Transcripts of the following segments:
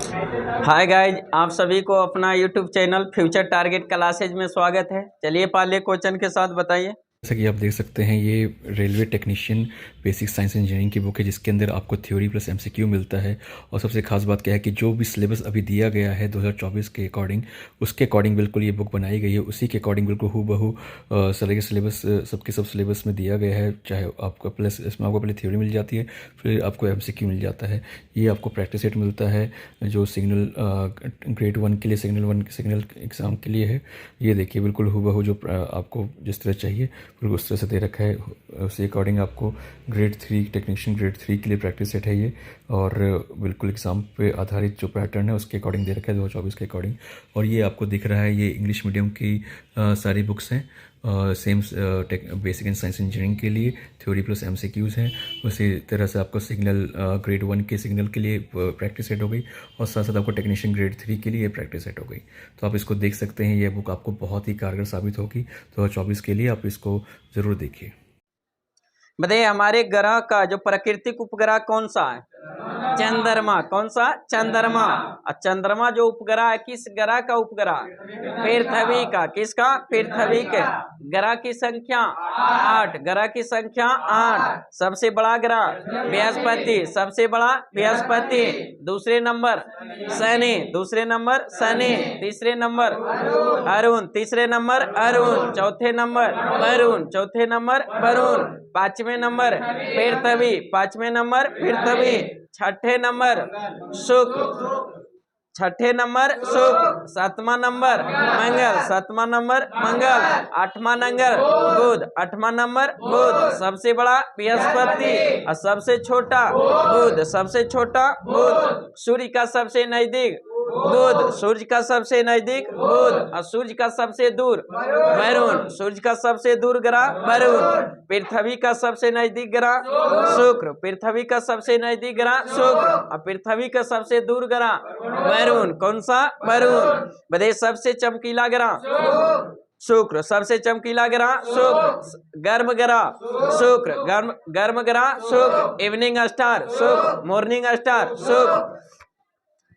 Hi guys, आप सभी को अपना YouTube channel future target classes में स्वागत है। चलिए पहले क्वेश्चन के साथ बताइए। जैसा कि आप देख सकते हैं, ये railway technician basic science engineering की बुक है, जिसके अंदर आपको थ्योरी प्लस एमसीक्यू मिलता है। और सबसे खास बात क्या है कि जो भी सिलेबस अभी दिया गया है 2024 के अकॉर्डिंग, उसके अकॉर्डिंग बिल्कुल ये बुक बनाई गई है। उसी के अकॉर्डिंग बिल्कुल हूबहू सारे सिलेबस सबके सब सिलेबस में दिया गया है। चाहे आपको प्लस इसमें आपको पहले थ्योरी मिल जाती है, फिर आपको एमसीक्यू मिल जाता है। ये आपको प्रैक्टिस सेट मिलता है जो सिग्नल ग्रेड 1 के लिए सिग्नल एग्ज़ाम के लिए है। ये देखिए बिल्कुल हूबहू जो आपको जिस तरह चाहिए बिल्कुल उस तरह से दे रखा है। उसी अकॉर्डिंग आपको ग्रेड 3 टेक्नीशियन ग्रेड 3 के लिए प्रैक्टिस सेट है ये। और बिल्कुल एग्ज़ाम पे आधारित जो पैटर्न है उसके अकॉर्डिंग दे रखा है 2024 के अकॉर्डिंग। और ये आपको दिख रहा है, ये इंग्लिश मीडियम की सारी बुक्स हैं। Same basic and science engineering के लिए थ्योरी प्लस एमसीक्यूज़ हैं। उसी तरह से आपको सिग्नल ग्रेड 1 के सिग्नल के लिए प्रैक्टिस सेट हो गई, और साथ साथ आपको टेक्नीशियन ग्रेड 3 के लिए प्रैक्टिस सेट हो गई। तो आप इसको देख सकते हैं, ये बुक आपको बहुत ही कारगर साबित होगी 2024 के लिए। आप इसको ज़रूर देखिए। बताइए, हमारे ग्रह का जो प्राकृतिक उपग्रह कौन सा है? चंद्रमा। कौन सा? चंद्रमा। और चंद्रमा जो उपग्रह है, किस ग्रह का उपग्रह? पृथ्वी का। किसका? पृथ्वी के। ग्रह की संख्या 8। ग्रह की संख्या 8। सबसे बड़ा ग्रह बृहस्पति। सबसे बड़ा बृहस्पति। दूसरे नंबर शनि। दूसरे नंबर शनि। तीसरे नंबर अरुण। तीसरे नंबर अरुण। चौथे नंबर वरुण। चौथे नंबर वरुण। पांचवें नंबर पृथ्वी। पांचवें नंबर पृथ्वी। छठे नंबर शुक्र। छठे नंबर शुक्र। सातवां नंबर मंगल। सातवां नंबर मंगल। आठवां नंबर बुध। आठवां नंबर बुध। सबसे बड़ा बृहस्पति और सबसे छोटा बुध। सबसे छोटा बुध। सूर्य का सबसे नजदीक बुध। सूर्य का सबसे नजदीक बुध और सूर्य का सबसे दूर वरुण। सूर्य का सबसे दूर ग्रह वरुण। पृथ्वी का सबसे नजदीक ग्रह शुक्र। पृथ्वी का सबसे नजदीक ग्रह शुक्र और पृथ्वी का सबसे दूर ग्रह वरुण। कौन सा? वरुण। बताइए, सबसे चमकीला ग्रह शुक्र। सबसे चमकीला ग्रह शुक्र। गर्म ग्रह शुक्र। गर्म ग्रह शुक्र। इवनिंग स्टार शुक्र। मॉर्निंग स्टार शुक्र।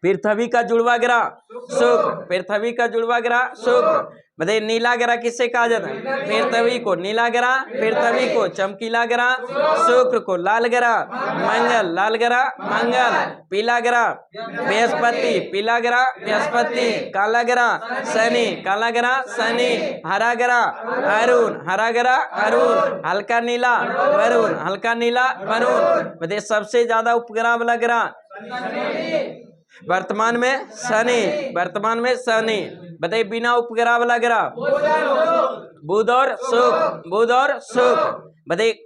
पृथ्वी का जुड़वा ग्रह शुक्र। पृथ्वी का जुड़वा ग्रह शुक्र। बताइए, नीला ग्रह किससे कहा जाता है? पृथ्वी को नीला ग्रह। पृथ्वी को चमकीला ग्रह। शुक्र को लाल ग्रह मंगल। लाल ग्रह मंगल। पीला ग्रह बृहस्पति। पीला ग्रह बृहस्पति। काला ग्रह शनि। काला ग्रह शनि। हरा ग्रह अरुण। हरा ग्रह अरुण। हल्का नीला वरुण। हल्का नीला वरुण। बताइए, सबसे ज्यादा उपग्रह वाला ग्रह वर्तमान में शनि। वर्तमान में शनि। बताइए, बिना उपग्रह वाला ग्रह बुध और शुक्र। बुध और शुक्र। बताइए,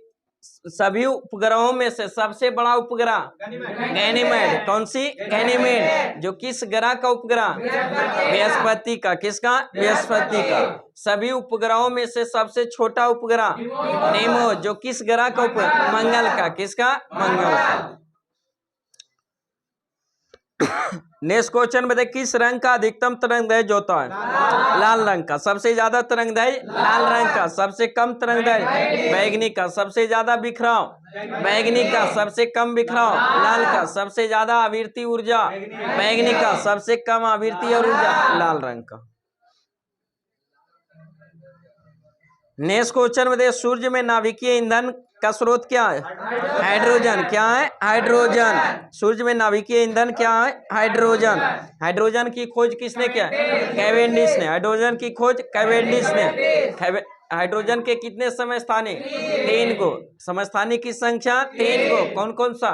सभी उपग्रहों में से सबसे बड़ा उपग्रह गैनीमेड। कौन सी? गैनीमेड। जो किस ग्रह का उपग्रह? बृहस्पति का। किसका? बृहस्पति का। सभी उपग्रहों में से सबसे छोटा उपग्रह नेमो। जो किस ग्रह का उपग्रह? मंगल का। किसका? मंगल का। नेक्स्ट क्वेश्चन बताइए, किस रंग का अधिकतम तरंगदैर्घ्य होता है? लाल रंग का। सबसे ज्यादा तरंगदैर्घ्य लाल रंग का। सबसे कम तरंगदैर्घ्य बैगनी का। सबसे ज्यादा बिखराव बैगनी का। सबसे कम बिखराव लाल का। सबसे ज्यादा आवृत्ति ऊर्जा बैगनी का। सबसे कम आवृत्ति और ऊर्जा लाल रंग का। नेक्स्ट क्वेश्चन बताइए, सूर्य में नाभिकीय ईंधन का स्रोत क्या है? हाइड्रोजन। क्या है? हाइड्रोजन। सूर्य में नाभिकीय ईंधन क्या है? हाइड्रोजन। हाइड्रोजन की खोज किसने किया? कैवेंडिश ने। हाइड्रोजन की खोज कैवेंडिश ने। हाइड्रोजन के कितने समस्थानिक? 3 को। समस्थानिक की संख्या 3 को। कौन कौन सा?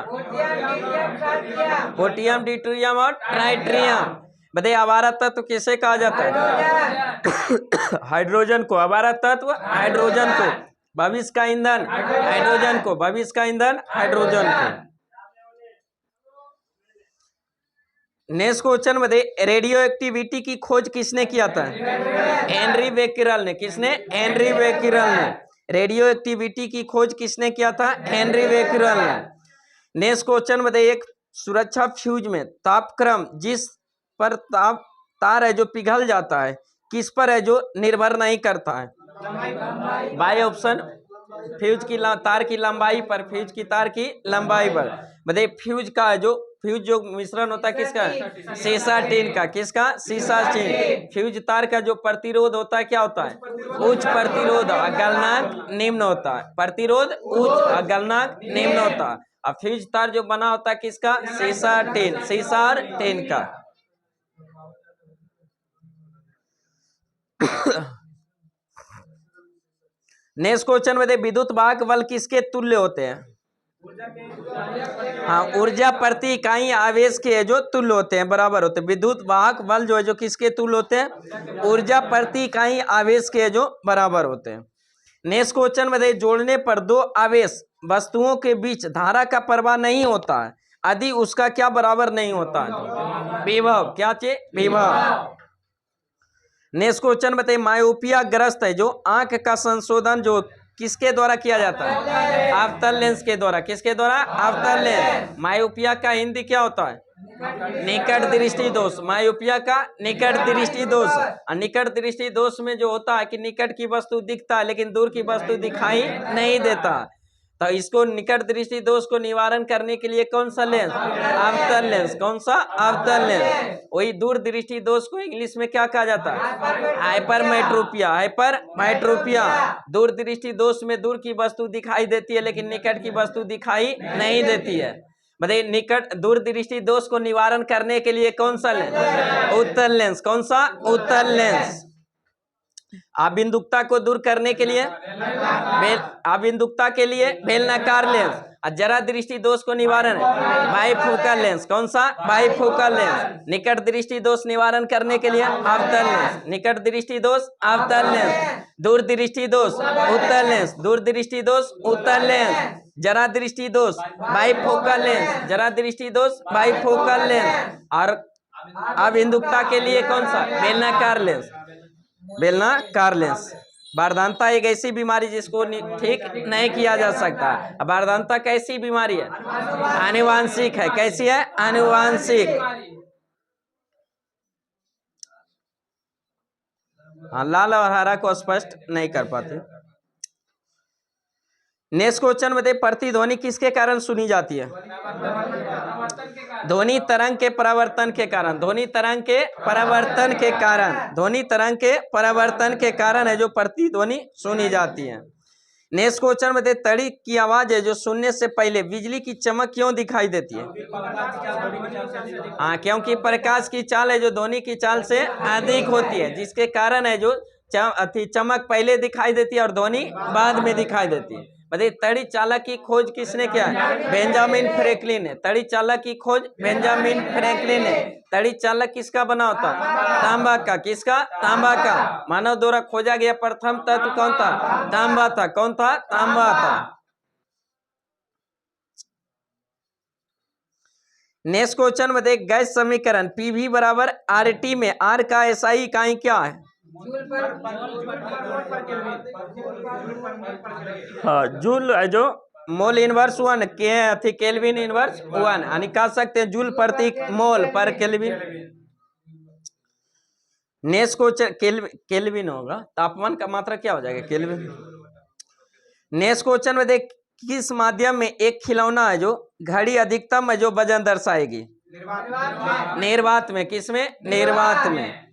पोटियम, ड्यूटेरियम और ट्राइटिरियम। बताइए, आवारा तत्व किसे कहा जाता है? हाइड्रोजन को आवारा तत्व। हाइड्रोजन को भविष्य का ईंधन। हाइड्रोजन को भविष्य का ईंधन। हाइड्रोजन को। नेक्स्ट क्वेश्चन बताइए, रेडियो एक्टिविटी की खोज किसने किया था? हेनरी बेक्केरेल ने। किसने? हेनरी बेक्केरेल ने। रेडियो एक्टिविटी की खोज किसने किया था? हेनरी बेक्केरेल ने। नेक्स्ट क्वेश्चन बताइए, एक सुरक्षा फ्यूज में तापक्रम जिस पर तार है जो पिघल जाता है, किस पर है जो निर्भर नहीं करता है? बाई ऑप्शन फ्यूज की तार की लंबाई पर। फ्यूज की तार की लंबाई पर। बताइए, फ्यूज का जो फ्यूज जो मिश्रण होता है किसका? सीसा टीन का। किसका? सीसा टीन। फ्यूज तार का जो प्रतिरोध होता है क्या होता है? उच्च प्रतिरोध और गलनांक निम्न होता है। प्रतिरोध उच्च और गलनांक निम्न होता है। और फ्यूज तार जो बना होता है किसका? सीसा टीन। सीसा और टीन का। नेक्स्ट क्वेश्चन में विद्युत वाहक बल किसके तुल्य होते हैं? हाँ, ऊर्जा प्रति इकाई आवेश के जो तुल्य होते हैं, बराबर होते हैं। विद्युत वाहक बल जो है जो किसके तुल्य होते हैं? ऊर्जा प्रति इकाई आवेश के जो बराबर होते हैं। नेक्स्ट क्वेश्चन में जोड़ने पर दो आवेश वस्तुओं के बीच धारा का प्रवाह नहीं होता है यदि उसका क्या बराबर नहीं होता है? विभव। क्या चाहिए? विभव। नेक्स्ट क्वेश्चन बताइए, मायोपिया ग्रस्त है जो आंख का संशोधन जो किसके द्वारा किया जाता है? अवतल लेंस के द्वारा। किसके द्वारा? अवतल लेंस। मायोपिया का हिंदी क्या होता है? निकट दृष्टि दोष। मायोपिया का निकट दृष्टि दोष। और निकट दृष्टि दोष में जो होता है कि निकट की वस्तु दिखता है लेकिन दूर की वस्तु दिखाई नहीं देता, तो इसको निकट दृष्टि दोष को निवारण करने के लिए कौन सा लेंस? अवतल लेंस। कौन सा? अवतल लेंस। वही दूर दृष्टि दोष को इंग्लिश में क्या कहा जाता है? हाइपरमेट्रोपिया। हाइपरमेट्रोपिया। दूर दृष्टि दोष में दूर की वस्तु दिखाई देती है लेकिन निकट की वस्तु दिखाई नहीं देती है। बताइए, निकट दूर दृष्टि दोष को निवारण करने के लिए कौन सा लेंस? उत्तल लेंस। कौन सा? उत्तल लेंस। अबिंदुकता को दूर करने के लिए अबिंदुकता के लिए बेलनाकार लेंस। और जरा दृष्टि दोष को निवारण है बाइफोकल लेंस। कौन सा? Bifocal lens. निकट दृष्टि दोष निवारण करने के लिए अवतल लेंस। निकट दृष्टि दोष अवतल लेंस। दूर दृष्टि दोष उत्तल लेंस। दूर दृष्टि दोष उत्तल लेंस। जरा दृष्टि दोष बाइफोकल लेंस। जरा दृष्टि दोष बाइफोकल लेंस। और अबिंदुकता के लिए कौन सा? बेलनाकार लेंस। बेलनाकार लेंस। बारदानता एक ऐसी बीमारी जिसको ठीक नहीं किया जा सकता। बारदानता कैसी बीमारी है? आनुवांशिक है। कैसी है? आनुवांशिक। हाँ, लाल और हरा को स्पष्ट नहीं कर पाते। नेक्स्ट क्वेश्चन में प्रतिध्वनि किसके कारण सुनी जाती है? ध्वनि तरंग के परावर्तन के कारण। ध्वनि तरंग के परावर्तन के कारण। ध्वनि तरंग के परावर्तन के कारण है जो प्रतिध्वनि सुनी जाती है। नेक्स्ट क्वेश्चन में तड़ी की आवाज है जो सुनने से पहले बिजली की चमक क्यों दिखाई देती है? हाँ, क्योंकि प्रकाश की चाल है जो ध्वनि की चाल से अधिक होती है, जिसके कारण है जो चमक पहले दिखाई देती है और ध्वनि बाद में दिखाई देती है। बताइए, तड़ी चालक की खोज किसने किया है? बेंजामिन फ्रैंकलिन ने। तड़ी चालक की खोज बेंजामिन फ्रैंकलिन ने। तड़ी चालक किसका बना होता? तांबा का। किसका? तांबा का। मानव द्वारा खोजा गया प्रथम तत्व कौन था? तांबा था। कौन था? तांबा था। नेक्स्ट क्वेश्चन में देख, गैस समीकरण पीवी बराबर आरटी में आर का एसआई इकाई क्या है? हाँ, जूल है जो मोल इनवर्स 1 के केल्विन इनवर्स 1, यानी कह सकते हैं जूल प्रति मोल पर केल्विन। नेक्स्ट क्वेश्चन केल्विन होगा, तापमान का मात्रा क्या हो जाएगा? केल्विन। नेक्स्ट क्वेश्चन में देख, किस माध्यम में एक खिलौना है जो घड़ी अधिकतम है जो वजन दर्शाएगी? निर्वात में। किसमें? निर्वात में।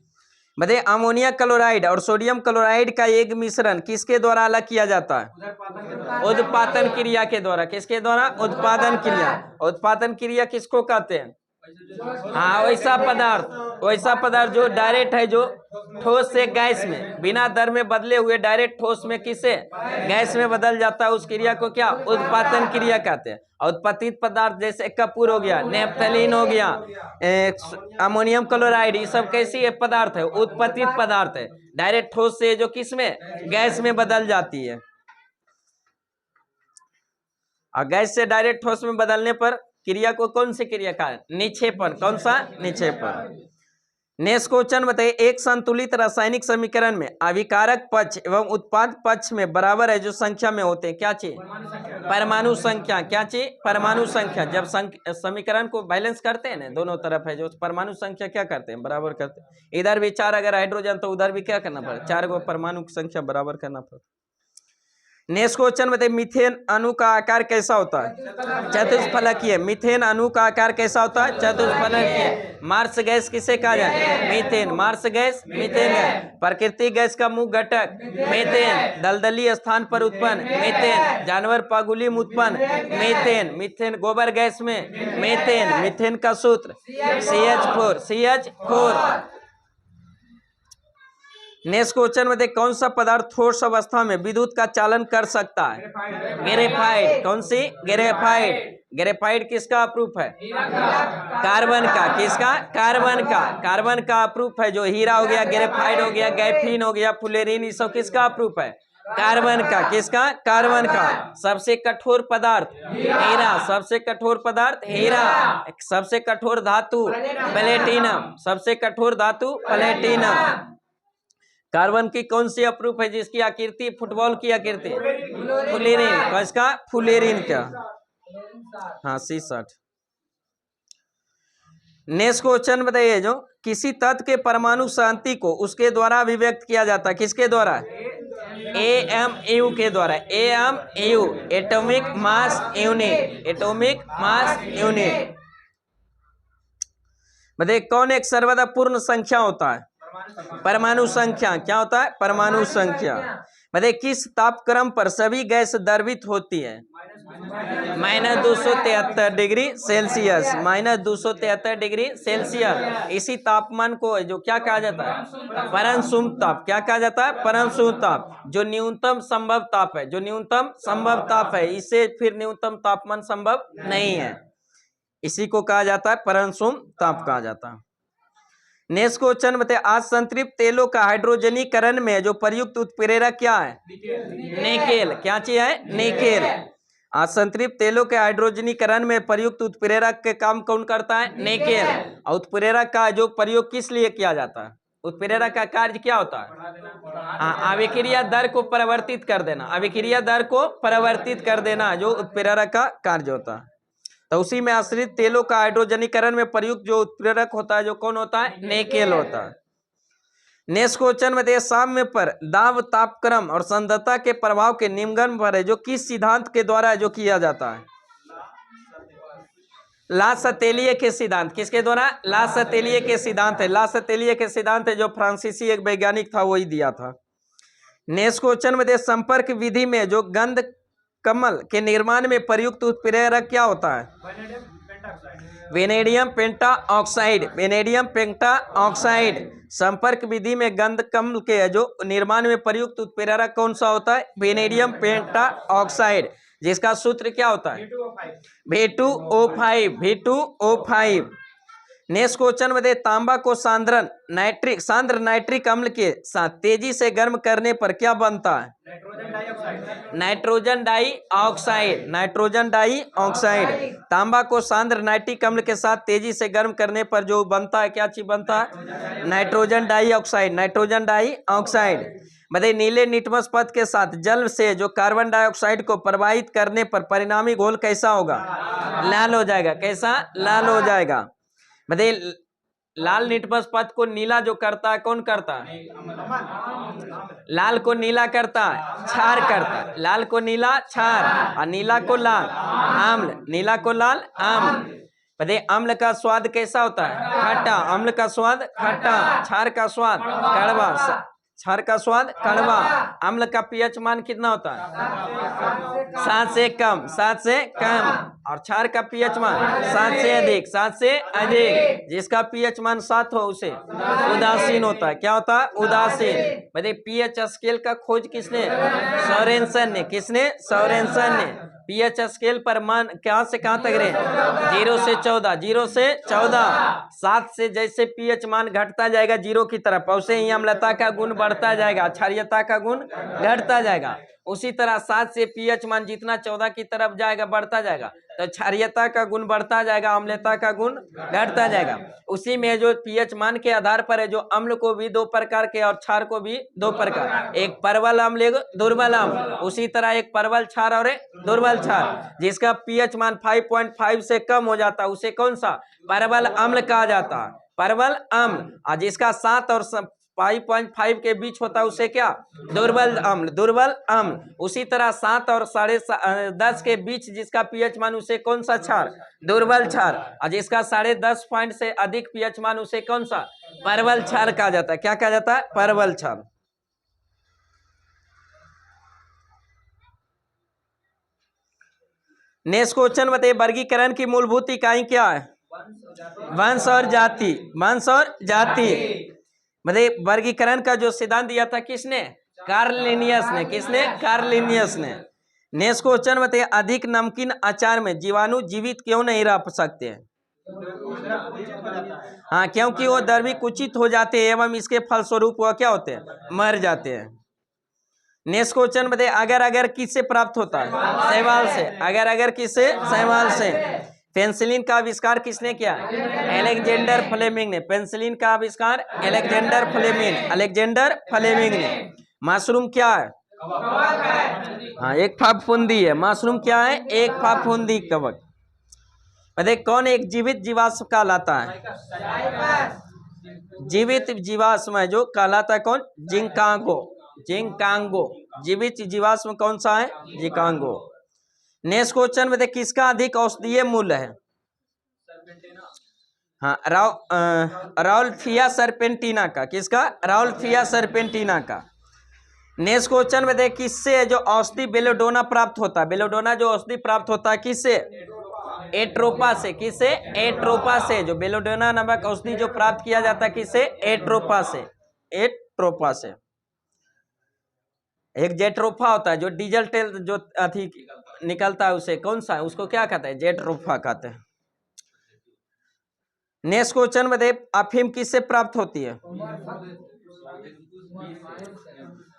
बताइए, अमोनिया क्लोराइड और सोडियम क्लोराइड का एक मिश्रण किसके द्वारा अलग किया जाता है? उत्पादन क्रिया के द्वारा। किसके द्वारा? उत्पादन क्रिया। उत्पादन क्रिया किसको कहते हैं? हाँ, वैसा पदार्थ जो डायरेक्ट है जो ठोस से गैस में बिना दर में बदले हुए डायरेक्ट ठोस में किसे? गैस में बदल जाता है, उस क्रिया को क्या? उत्पादन क्रिया कहते हैं। उत्पादित पदार्थ जैसे कपूर हो गया, नेफ्थलीन हो गया, अमोनियम क्लोराइड, ये सब कैसी है? पदार्थ है, उत्पादित पदार्थ है। डायरेक्ट ठोस से जो किसमें? गैस में बदल जाती है। और गैस से डायरेक्ट ठोस में बदलने पर क्रिया को कौन सी क्रिया का? निक्षेपण। कौन सा? निक्षेपण। नेक्स्ट क्वेश्चन बताइए, एक संतुलित रासायनिक समीकरण में अभिकारक पक्ष एवं उत्पाद पक्ष में बराबर है जो संख्या में होते हैं, क्या चीज? परमाणु संख्या। क्या चीज? परमाणु संख्या। जब समीकरण को बैलेंस करते हैं ना, दोनों तरफ है जो परमाणु संख्या क्या करते हैं? बराबर करते हैं। इधर भी 4 अगर हाइड्रोजन तो उधर भी क्या करना पड़ता? 4 को परमाणु संख्या बराबर करना पड़ता। नेक्स्ट क्वेश्चन बताइए, मीथेन अणु का आकार कैसा होता है? चतुष्फलकीय। मीथेन अणु का आकार कैसा होता है? चतुष्फलकीय। मार्स गैस किसे कहा जाए? Methane. Marsh gas methane gas. प्राकृतिक गैस का मुख्य घटक मीथेन। दलदली स्थान पर उत्पन्न मीथेन। जानवर पागुली में उत्पन्न मीथेन। मीथेन गोबर गैस में मीथेन। मीथेन का सूत्र CH4। नेक्स्ट क्वेश्चन में देख, कौन सा पदार्थ ठोस अवस्था में विद्युत का चालन कर सकता है? ग्रेफाइट। कौन सी? ग्रेफाइट। ग्रेफाइट किसका अप्रूफ है? कार्बन का। किसका? कार्बन का। कार्बन का अप्रूफ है। जो हीरा हो गया, ग्रेफाइट हो गया, ग्राफीन हो गया, फुलेरिन, ये सब किसका अप्रूफ है? कार्बन का। किसका? कार्बन का। सबसे कठोर पदार्थ हीरा। सबसे कठोर पदार्थ हीरा। सबसे कठोर धातु प्लेटिनम। सबसे कठोर धातु प्लेटिनम। कार्बन की कौन सी अप्रूफ है जिसकी आकृति फुटबॉल की आकृति? फुलेरिन। किसका? फुलेरिन का। हाँ, C60। नेक्स्ट क्वेश्चन बताइए, जो किसी तत्व के परमाणु शांति को उसके द्वारा अभिव्यक्त किया जाता है, किसके द्वारा? AMU के द्वारा। AMU atomic mass unit. Atomic mass unit. बताइए, कौन एक सर्वदा पूर्ण संख्या होता है? परमाणु संख्या। क्या होता है? परमाणु संख्या। बताइए, किस तापक्रम पर सभी गैस द्रवित होती है? -273 डिग्री सेल्सियस। -273 degree Celsius. इसी तापमान को जो क्या कहा जाता है? परम सुम ताप। क्या कहा जाता है? परम सुम ताप। जो न्यूनतम संभव ताप है, जो न्यूनतम संभव ताप है, इससे फिर न्यूनतम तापमान संभव नहीं है। इसी को कहा जाता है परम सुम ताप कहा जाता है। नेक्स्ट क्वेश्चन बताइए, आज संतृप्त तेलों का हाइड्रोजनीकरण में जो प्रयुक्त उत्प्रेरक क्या है? निकेल। क्या चीज है? निकेल। आज संतृप्त तेलों के हाइड्रोजनीकरण में प्रयुक्त उत्प्रेरक के काम कौन करता है? निकेल। और उत्प्रेरक का जो प्रयोग किस लिए किया जाता है? उत्प्रेरक का कार्य क्या होता है? हाँ, अभिक्रिया दर को परिवर्तित कर देना। अभिक्रिया दर को परिवर्तित कर देना जो उत्प्रेरक का कार्य होता है। तो उसी में आश्रित तेलों का हाइड्रोजनीकरण में प्रयुक्त जो उत्प्रेरक होता है, जो कौन होता है? निकेल होता है। नेक्स्ट क्वेश्चन में देखिए, साम्य पर दाब, तापक्रम और सांद्रता के प्रभाव के निम्नगण पर है जो किस सिद्धांत के द्वारा जो किया जाता है? लासतेलिए के सिद्धांत। किसके द्वारा? लासतेलिए के सिद्धांत है। लासतेलिए के सिद्धांत है जो फ्रांसीसी एक वैज्ञानिक था, वही दिया था। नेक्स्ट क्वेश्चन में देखिए, संपर्क विधि में जो गंध कमल के निर्माण में प्रयुक्त उत्प्रेरक क्या होता है? वेनेडियम पेंटा ऑक्साइड। वेनेडियम पेंटा ऑक्साइड। संपर्क विधि में गंध कमल के जो निर्माण में प्रयुक्त उत्प्रेरक कौन सा होता है? वेनेडियम पेंटा ऑक्साइड, जिसका सूत्र क्या होता है? V2O5। V2O5। नेक्स्ट क्वेश्चन में दे, तांबा को सांद्र नाइट्रिक अम्ल के साथ तेजी से गर्म करने पर क्या बनता है? Nitrogen dioxide. Nitrogen dioxide. तांबा को सांद्र नाइट्रिक अम्ल के साथ तेजी से गर्म करने पर जो बनता है, क्या चीज बनता है? Nitrogen dioxide. Nitrogen dioxide. बताइए, नीले निटमस पथ के साथ जल से जो कार्बन डाइऑक्साइड को प्रवाहित करने पर परिणामी घोल कैसा होगा? लाल हो जाएगा। कैसा? लाल हो जाएगा। बताइए, लाल निटमस पथ को नीला जो करता है, कौन करता है? लाल को नीला करता है, क्षार करता है। लाल को नीला क्षार और नीला को लाल आम्ल। नीला को लाल आम्ल। बताइए, अम्ल का स्वाद कैसा होता है? खट्टा। अम्ल का स्वाद खट्टा। क्षार का स्वाद कड़वा। क्षार का स्वाद कड़वा। अम्ल का पीएच मान कितना होता है? 7 से कम। 7 से कम। और क्षार का पीएच मान 7 से अधिक। 7 से अधिक। जिसका पीएच मान 7 हो उसे उदासीन होता है। क्या होता है? उदासीन। बताइए, पीएच स्केल का खोज किसने? सोरेनसन ने। किसने? सोरेनसन ने। पीएच स्केल पर मान कहां से कहां तक रहे? 0 से 14। 0 से 14। 7 से जैसे पीएच मान घटता जाएगा 0 की तरफ, वैसे ही अम्लता का गुण बढ़ता जाएगा, क्षारीयता का गुण घटता जाएगा। उसी तरह 7 से पीएच मान जितना 14 की तरफ जाएगा, बढ़ता जाएगा, तो क्षारीयता का गुण बढ़ता जाएगा, अम्लता का गुण घटता जाएगा। उसी में जो पीएच मान के आधार पर है, जो अम्ल को भी 2 प्रकार के और क्षार को भी 2 प्रकार, एक प्रबल अम्ल, एक दुर्बल अम्ल। उसी तरह एक प्रबल क्षार और एक दुर्बल क्षार। जिसका पीएच मान 5.5 से कम हो जाता है उसे कौन सा? प्रबल अम्ल कहा जाता है। प्रबल अम्ल। और जिसका 7 और 5.5 के बीच होता है उसे क्या, दुर्बल अम्ल, दुर्बल अम्ल। उसी तरह 7 और 10.5 के बीच जिसका पीएच मान उसे कौन सा क्षार, दुर्बल क्षार। और जिसका 10.5 पॉइंट से अधिक पीएच मान उसे कौन सा, प्रबल क्षार कहा जाता है। क्या कहा जाता है, प्रबल क्षार। नेक्स्ट क्वेश्चन बताइए, वर्गीकरण की मूलभूत इकाई क्या है, वंश और जाति, वंश और जाति। मतलब वर्गीकरण का जो सिद्धांत दिया था किसने, कार्ल लिनियस ने, किसने, कार्ल लिनियस ने। नेक्स्ट क्वेश्चन बताइए, अधिक नमकीन अचार में जीवाणु जीवित क्यों नहीं रह सकते हैं, हाँ क्योंकि वो द्रवीकुचित हो जाते हैं एवं इसके फलस्वरूप वह क्या होते हैं, मर जाते हैं। नेक्स्ट क्वेश्चन बताइए, अगर अगर किससे प्राप्त होता है, शैवाल से, अगर अगर किससे, शैवाल से। पेंसिलिन का आविष्कार किसने किया, अलेक्जेंडर फ्लेमिंग ने। पेंसिलिन का आविष्कार अलेक्जेंडर फ्लेमिंग, अलेक्जेंडर फ्लेमिंग ने। मशरूम क्या है, हाँ एक फफूंदी है। मशरूम क्या है, एक फफूंदी कवक। बताइए कौन एक जीवित जीवाश्म कहलाता है, जीवित जीवाश्म है जो कहलाता है कौन, जिंकागो, जिंकांगो। जीवित जीवाश्म कौन सा है, जिंकांगो। नेक्स्ट क्वेश्चन में देखिए, किसका अधिक औषधीय मूल्य है, हाँ राउल्फिया सरपेंटिना का, किसका, राउल्फिया सरपेंटिना का। नेक्स्ट क्वेश्चन में देखिए, किससे जो औषधि बेलोडोना प्राप्त होता है, बेलोडोना जो औषधि प्राप्त होता है किससे, एट्रोपा से, किससे, एट्रोपा से। जो बेलोडोना नामक औषधि जो प्राप्त किया जाता है किससे, एट्रोपा से, एट्रोपा से। एक जेट्रोफा होता है जो डीजल तेल जो अथी निकलता है उसे कौन सा है, उसको क्या कहते हैं, जेट्रोफा कहते हैं। नेक्स्ट क्वेश्चन में देख, अफीम किससे प्राप्त होती है,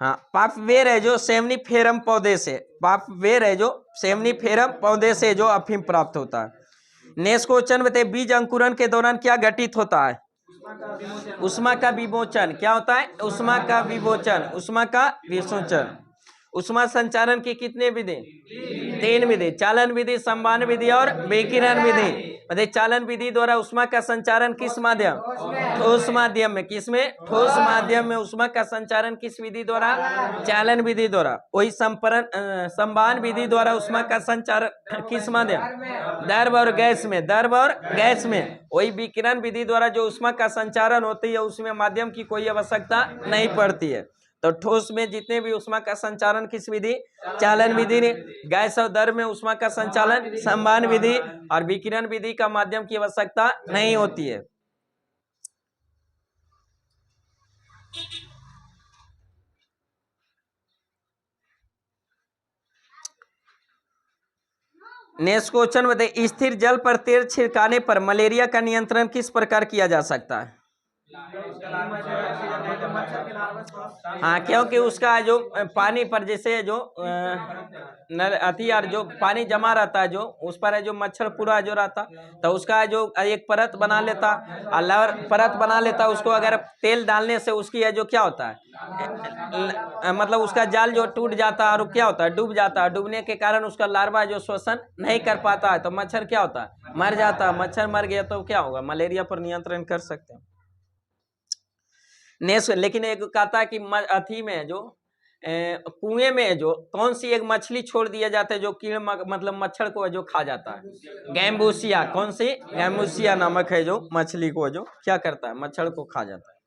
हाँ पापवेर है जो सेमनीफेरम पौधे से, पापवेर है जो सेमनीफेरम पौधे से जो अफीम प्राप्त होता है। नेक्स्ट क्वेश्चन बताइए, बीज अंकुरन के दौरान क्या घटित होता है, उष्मा का विमोचन। क्या होता है, उष्मा का विमोचन, उष्मा का विमोचन। उष्मा संचारण की कितने विधि, 3 विधि, चालन विधि, संवहन विधि और विकिरण विधि। मतलब चालन विधि द्वारा उष्मा का संचारण किस माध्यम, ठोस माध्यम में, किसमें, ठोस माध्यम में उष्मा का संचारण किस विधि द्वारा, चालन विधि द्वारा। वही संवहन विधि द्वारा उष्मा का संचारण किस माध्यम, द्रव और गैस में, द्रव और गैस में। वही विकिरण विधि द्वारा जो उष्मा का संचारण होती है उसमें माध्यम की कोई आवश्यकता नहीं पड़ती है। तो ठोस में जितने भी उष्मा का संचालन किस विधि, चालन विधि ने। गैस और द्रव में उष्मा का संचालन संवहन विधि, और विकिरण विधि का माध्यम की आवश्यकता नहीं होती है। नेक्स्ट क्वेश्चन बताइए, स्थिर जल पर तेल छिड़काने पर मलेरिया का नियंत्रण किस प्रकार किया जा सकता है, हाँ क्योंकि उसका जो पानी पर जैसे जो अति यार जो पानी जमा रहता है जो उस पर है जो मच्छर पूरा जो रहता, तो उसका जो एक परत बना लेता, और परत बना लेता, उसको अगर तेल डालने से उसकी है जो क्या होता है, मतलब उसका जाल जो टूट जाता है और क्या होता है, डूब जाता है। डूबने के कारण उसका लार्वा जो श्वसन नहीं कर पाता है तो मच्छर क्या होता है, मर जाता है। मच्छर मर गया तो क्या होगा, मलेरिया पर नियंत्रण कर सकते हैं। नेक्स्ट, लेकिन एक कहता है कि अथी में जो कुएं में जो कौन सी एक मछली छोड़ दिया जाता है जो कीड़े मतलब मच्छर को जो खा जाता है, गैम्बूसिया। कौन सी, गैम्बूसिया नामक है जो मछली को जो क्या करता है, मच्छर को खा जाता है।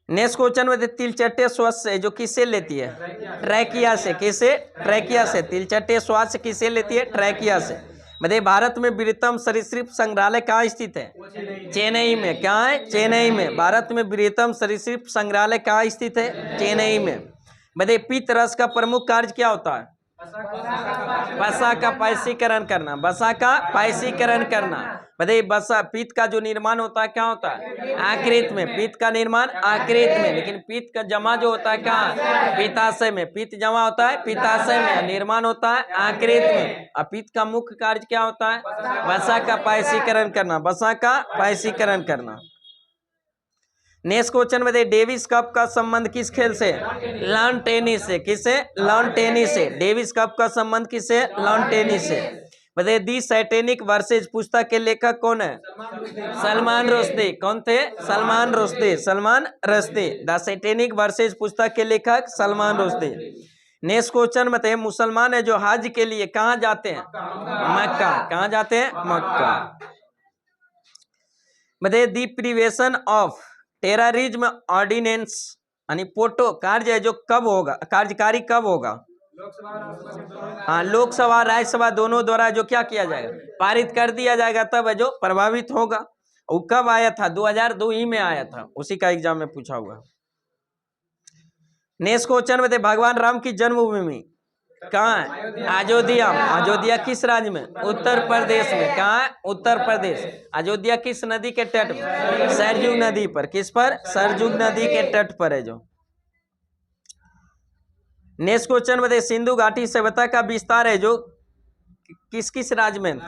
नेक्स्ट क्वेश्चन में तिलचट्टे श्वास से जो किससे लेती है, ट्रैकिया से। किसे, ट्रैकिया से। तिलचट्टे श्वास किससे लेती है, ट्रैकिया से। बताइए भारत में बृहत्तम सरीसृप संग्रहालय कहाँ स्थित है, चेन्नई में। क्या है, चेन्नई में। भारत में बृहत्तम सरीसृप संग्रहालय कहाँ स्थित है, चेन्नई में। बताइए पित्त रस का प्रमुख कार्य क्या होता है, वसा का पायसीकरण करना, वसा का पायसीकरण करना। बताइए वसा, पित्त का जो निर्माण होता है क्या होता है, आकृत में। पित्त का निर्माण आकृत में, लेकिन पित्त का जमा जो होता है कहाँ, पित्ताशय में। पित्त जमा होता है पित्ताशय में, निर्माण होता है आकृत में। और पित्त का मुख्य कार्य क्या होता है, वसा का पायसीकरण करना, वसा का पायसीकरण करना। नेक्स्ट क्वेश्चन में डेविस कप का संबंध किस खेल से, लॉन टेनिस से। किससे, लॉन टेनिस से। डेविस कप का संबंध किससे, लॉन टेनिस से। बताइए दी सैटेनिक वर्सेज पुस्तक के लेखक कौन है? सलमान रुश्दी। कौन थे? Salman Rushdie. Salman Rushdie. The satanic versus पुस्तक के लेखक सलमान रुश्दी। नेक्स्ट क्वेश्चन बताइए मुसलमान है जो हज के लिए कहाँ जाते हैं? मक्का। कहाँ जाते हैं? मक्का। बताइए दी प्रिवेशन ऑफ टेररिज्म ऑर्डिनेंस यानी पोटो कार्य है जो कब होगा, कार्यकारी कब होगा? हाँ, लोकसभा राज्यसभा दोनों द्वारा जो क्या किया जाएगा, पारित कर दिया जाएगा, तब है जो प्रभावित होगा। वो कब आया था? 2002 ही में आया था, उसी का एग्जाम में पूछा हुआ। नेक्स्ट क्वेश्चन बताइए भगवान राम की जन्मभूमि कहाँ है? अयोध्या। अयोध्या किस राज्य में? उत्तर प्रदेश में। कहाँ है? उत्तर प्रदेश। अयोध्या किस नदी के तट पर? सरजू नदी पर। किस पर? सरजू नदी के तट पर है जो। नेक्स्ट क्वेश्चन बताइए सिंधु घाटी सभ्यता का विस्तार है जो किस किस राज्य में?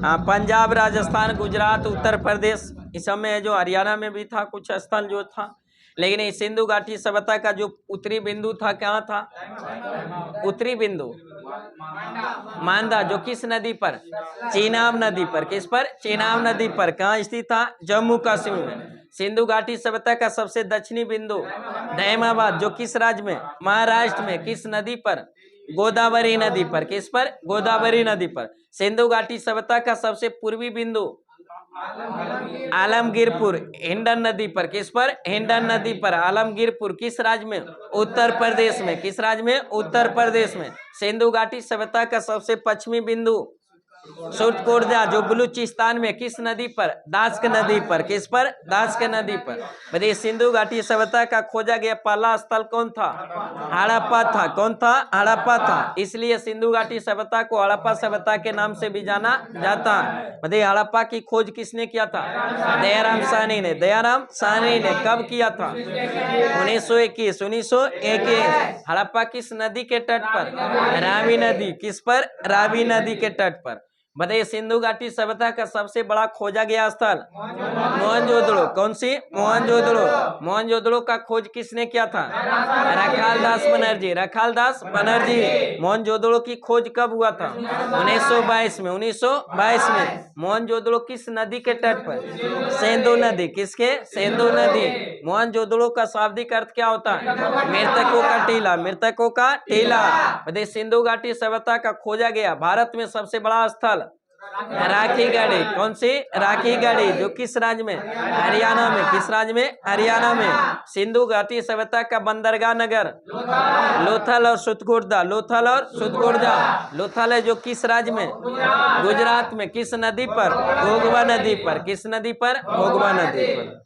हाँ, पंजाब, राजस्थान, गुजरात, उत्तर प्रदेश, इस समय है जो हरियाणा में भी था कुछ स्थल जो था, लेकिन इस सिंधु घाटी सभ्यता का जो उत्तरी बिंदु था कहाँ था? उत्तरी बिंदु मांदा, जो किस नदी पर? चेनाब नदी पर। किस पर? चेनाब नदी पर। कहाँ स्थित था? जम्मू कश्मीर में। सिंधु घाटी सभ्यता का सबसे दक्षिणी बिंदु दहमाबाद, जो किस राज्य में? महाराष्ट्र में। किस नदी पर? गोदावरी नदी पर। किस पर? गोदावरी नदी पर। सिंधु घाटी सभ्यता का सबसे पूर्वी बिंदु आलमगीरपुर, हिंडन नदी पर। किस पर? हिंडन नदी पर। आलमगीरपुर किस राज्य में? उत्तर प्रदेश में। किस राज्य में? उत्तर प्रदेश में। सिंधु घाटी सभ्यता का सबसे पश्चिमी बिंदु सुटकोर्जा, जो बलूचिस्तान में। किस नदी पर? दास्क नदी पर। किस पर? दास्क नदी पर। बताइए सिंधु घाटी सभ्यता का खोजा गया पहला स्थल कौन था? हड़प्पा था। कौन था? हड़प्पा था। इसलिए सिंधु घाटी सभ्यता को हड़प्पा सभ्यता के नाम से भी जाना जाता है। बताइए हड़प्पा की खोज किसने किया था? दयाराम साहनी ने। दयाराम साहनी ने कब किया था? 1921। 1921। हड़प्पा किस नदी के तट पर? रावी नदी। किस पर? रावी नदी के तट पर। बताइए सिंधु घाटी सभ्यता का सबसे बड़ा खोजा गया स्थल मोहनजोदड़ो। कौन सी? मोहनजोदड़ो। मोहनजोदड़ो का खोज किसने किया था? रखाल दास बनर्जी। रखाल दास बनर्जी। मोहनजोदड़ो की खोज कब हुआ था? 1922 में। 1922 में। मोहनजोदड़ो किस नदी के तट पर? सिंधु नदी। किसके? सिंधु नदी। मोहनजोदड़ो का शाब्दिक अर्थ क्या होता है? मृतकों का टीला। मृतकों का टीला। बताइए सिंधु घाटी सभ्यता का खोजा गया भारत में सबसे बड़ा स्थल राखीगढ़ी। कौन सी? राखीगढ़ी, जो किस राज्य में? हरियाणा में। किस राज्य में? हरियाणा में। सिंधु घाटी सभ्यता का बंदरगाह नगर लोथल और सुतगुर्दा। लोथल और सुतगुर्दा। लोथल है जो किस राज्य में? गुजरात में। किस नदी पर? घोघवा नदी पर। किस नदी पर? घोघवा नदी पर।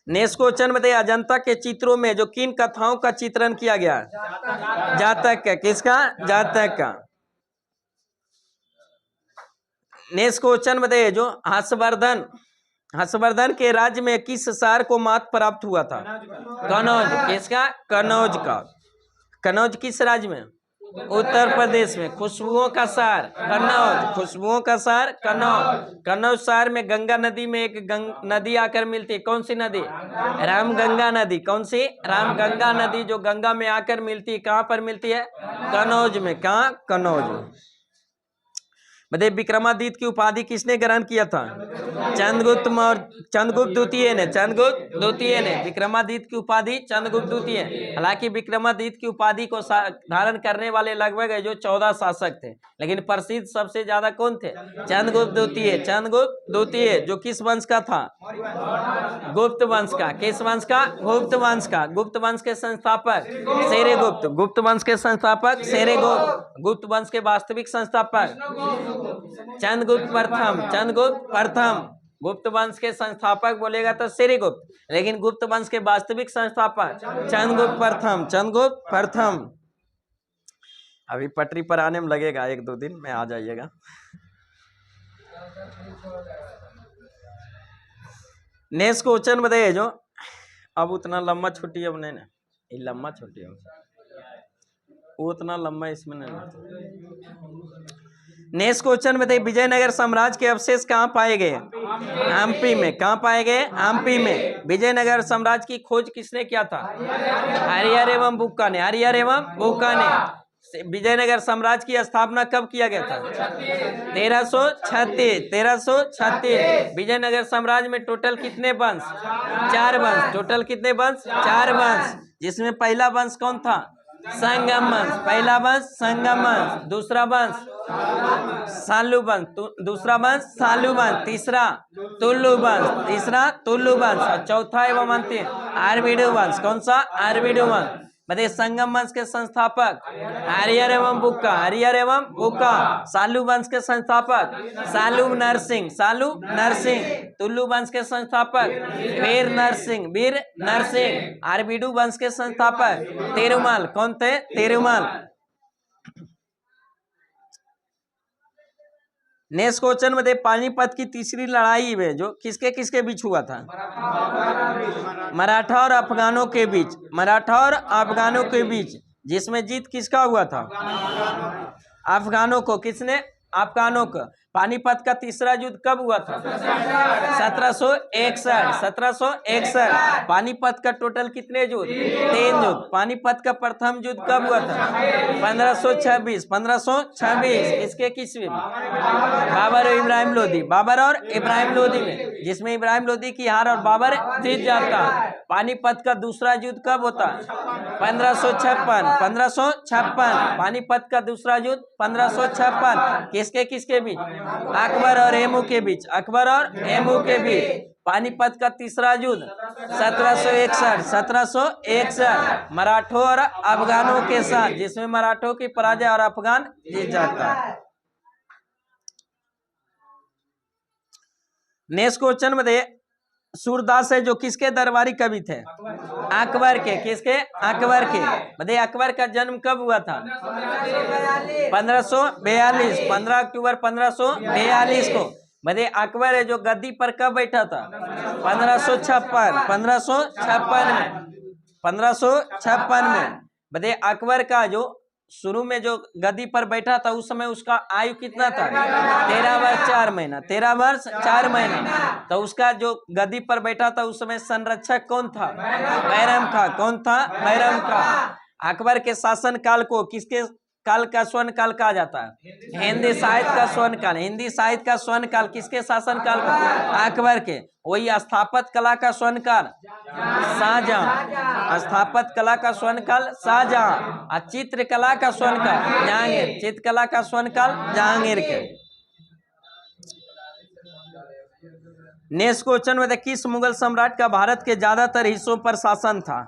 नेक्स्ट क्वेश्चन बताइए अजंता के चित्रों में जो किन कथाओं का चित्रण किया गया? जातक का। किसका? जातक का। नेक्स्ट क्वेश्चन बताइए जो हर्षवर्धन के राज्य में किस शहर को महत्व प्राप्त हुआ था? कनौज। किसका? कनौज का। कनौज किस राज्य में? उत्तर प्रदेश में। खुशबुओं का शहर कन्नौज। खुशबुओं का शहर कन्नौज। कन्नौज शहर में गंगा नदी में एक नदी आकर मिलती है। कौन सी नदी? रामगंगा नदी। कौन सी? रामगंगा नदी, जो गंगा में आकर मिलती है। कहाँ पर मिलती है? कन्नौज में। कहाँ? कन्नौज में। बताइए विक्रमादित्य की उपाधि किसने ग्रहण किया था? चंद्रगुप्त द्वितीय ने। चंद्रगुप्त द्वितीय ने विक्रमादित्य की उपाधि चंद्रगुप्त द्वितीय। हालांकि विक्रमादित्य की उपाधि को धारण करने वाले लगभग जो 14 शासक थे, लेकिन प्रसिद्ध सबसे ज्यादा कौन थे? चंद्रगुप्त द्वितीय। चंद्रगुप्त द्वितीय जो किस वंश का था? गुप्त वंश का। किस वंश का? गुप्त वंश का। गुप्त वंश के संस्थापक शेरगुप्त। गुप्त वंश के संस्थापक शेरगुप्त। गुप्त वंश के वास्तविक संस्थापक चंद्रगुप्त प्रथम। चंद्रगुप्त प्रथम। गुप्त वंश के संस्थापक बोलेगा तो शेरगुप्त, लेकिन गुप्त वंश के वास्तविक संस्थापक चंद्रगुप्त प्रथम। चंद्रगुप्त प्रथम। अभी पटरी पर आने में लगेगा 1-2 दिन में, आ जाइएगा। नेक्स्ट क्वेश्चन बताइए जो अब उतना लंबा छुट्टी अब नहीं ना, ये लंबा छुट्टी है वो उतना लंबा इसमें नहीं। नेक्स्ट क्वेश्चन बताइए विजयनगर साम्राज्य के अवशेष कहाँ पाए गए? हम्पी में। कहाँ पाए गए? हम्पी में। विजयनगर साम्राज्य की खोज किसने किया था? हरिहर एवं बुक्का ने। हरिहर एवं बुक्का ने। विजयनगर साम्राज्य की स्थापना कब किया गया था? 1336। विजयनगर साम्राज्य में टोटल कितने वंश? 4 वंश। टोटल कितने वंश? 4 वंश, जिसमें पहला वंश कौन था? संगम वंश। पहला वंश संगम वंश, दूसरा वंश सालू वंश, दूसरा वंश सालू वंश, तीसरा तुलु वंश, और चौथा एवं अंतिम आर्विडु वंश। कौन सा? आर्विडु वंश। बताइए संगम वंश के संस्थापक हरिहर एवं बुक्का। सालू वंश के संस्थापक सालू नरसिंह। तुलु वंश के संस्थापक वीर नरसिंह। आर्विडु वंश के संस्थापक तिरुमल। कौन थे? तिरुमल। नेक्स्ट क्वेश्चन में पानीपत की तीसरी लड़ाई में जो किसके बीच हुआ था? मराठा और अफगानों के बीच, जिसमें जीत किसका हुआ था? अफगानों को। किसने? अफगानों को। पानीपत का तीसरा युद्ध कब हुआ था? 1761। पानीपत का टोटल कितने युद्ध? 3 युद्ध। पानीपत का प्रथम युद्ध कब हुआ था? 1526। इसके किसवीं में? बाबर और इब्राहिम लोदी में, जिसमें इब्राहिम लोदी की हार और बाबर जीत जाता है। पानीपत का दूसरा युद्ध कब होता है? 1556। पानीपत का दूसरा युद्ध 1556। किसके बीच? अकबर और हेमू के बीच। पानीपत का तीसरा युद्ध 1761। मराठों और अफगानों के साथ, जिसमें मराठों की पराजय और अफगान जीत जाता है। नेक्स्ट क्वेश्चन में सूरदास है जो किसके दरबारी कवि थे? अकबर के। किसके? अकबर के। बताइए अकबर का जन्म कब हुआ था? 1542। 15 अक्टूबर 1542 को। बताइए अकबर है जो गद्दी पर कब बैठा था? 1556 में। बताइए अकबर का जो शुरू में जो गद्दी पर बैठा था उस समय उसका आयु कितना था? 13 वर्ष 4 महीना। तो उसका जो गद्दी पर बैठा था उस समय संरक्षक कौन था? बैरम खां। कौन था? बैरम खां। अकबर के शासन काल को किसके काल का स्वर्ण काल कहा जाता है? हिंदी साहित्य का स्वर्ण काल। किसके शासन काल का? अकबर के। वही स्थापत्य कला का स्वर्ण काल शाहजहां। चित्रकला का स्वर्ण काल जहांगीर के। नेक्स्ट क्वेश्चन में किस मुगल सम्राट का भारत के ज्यादातर हिस्सों पर शासन था?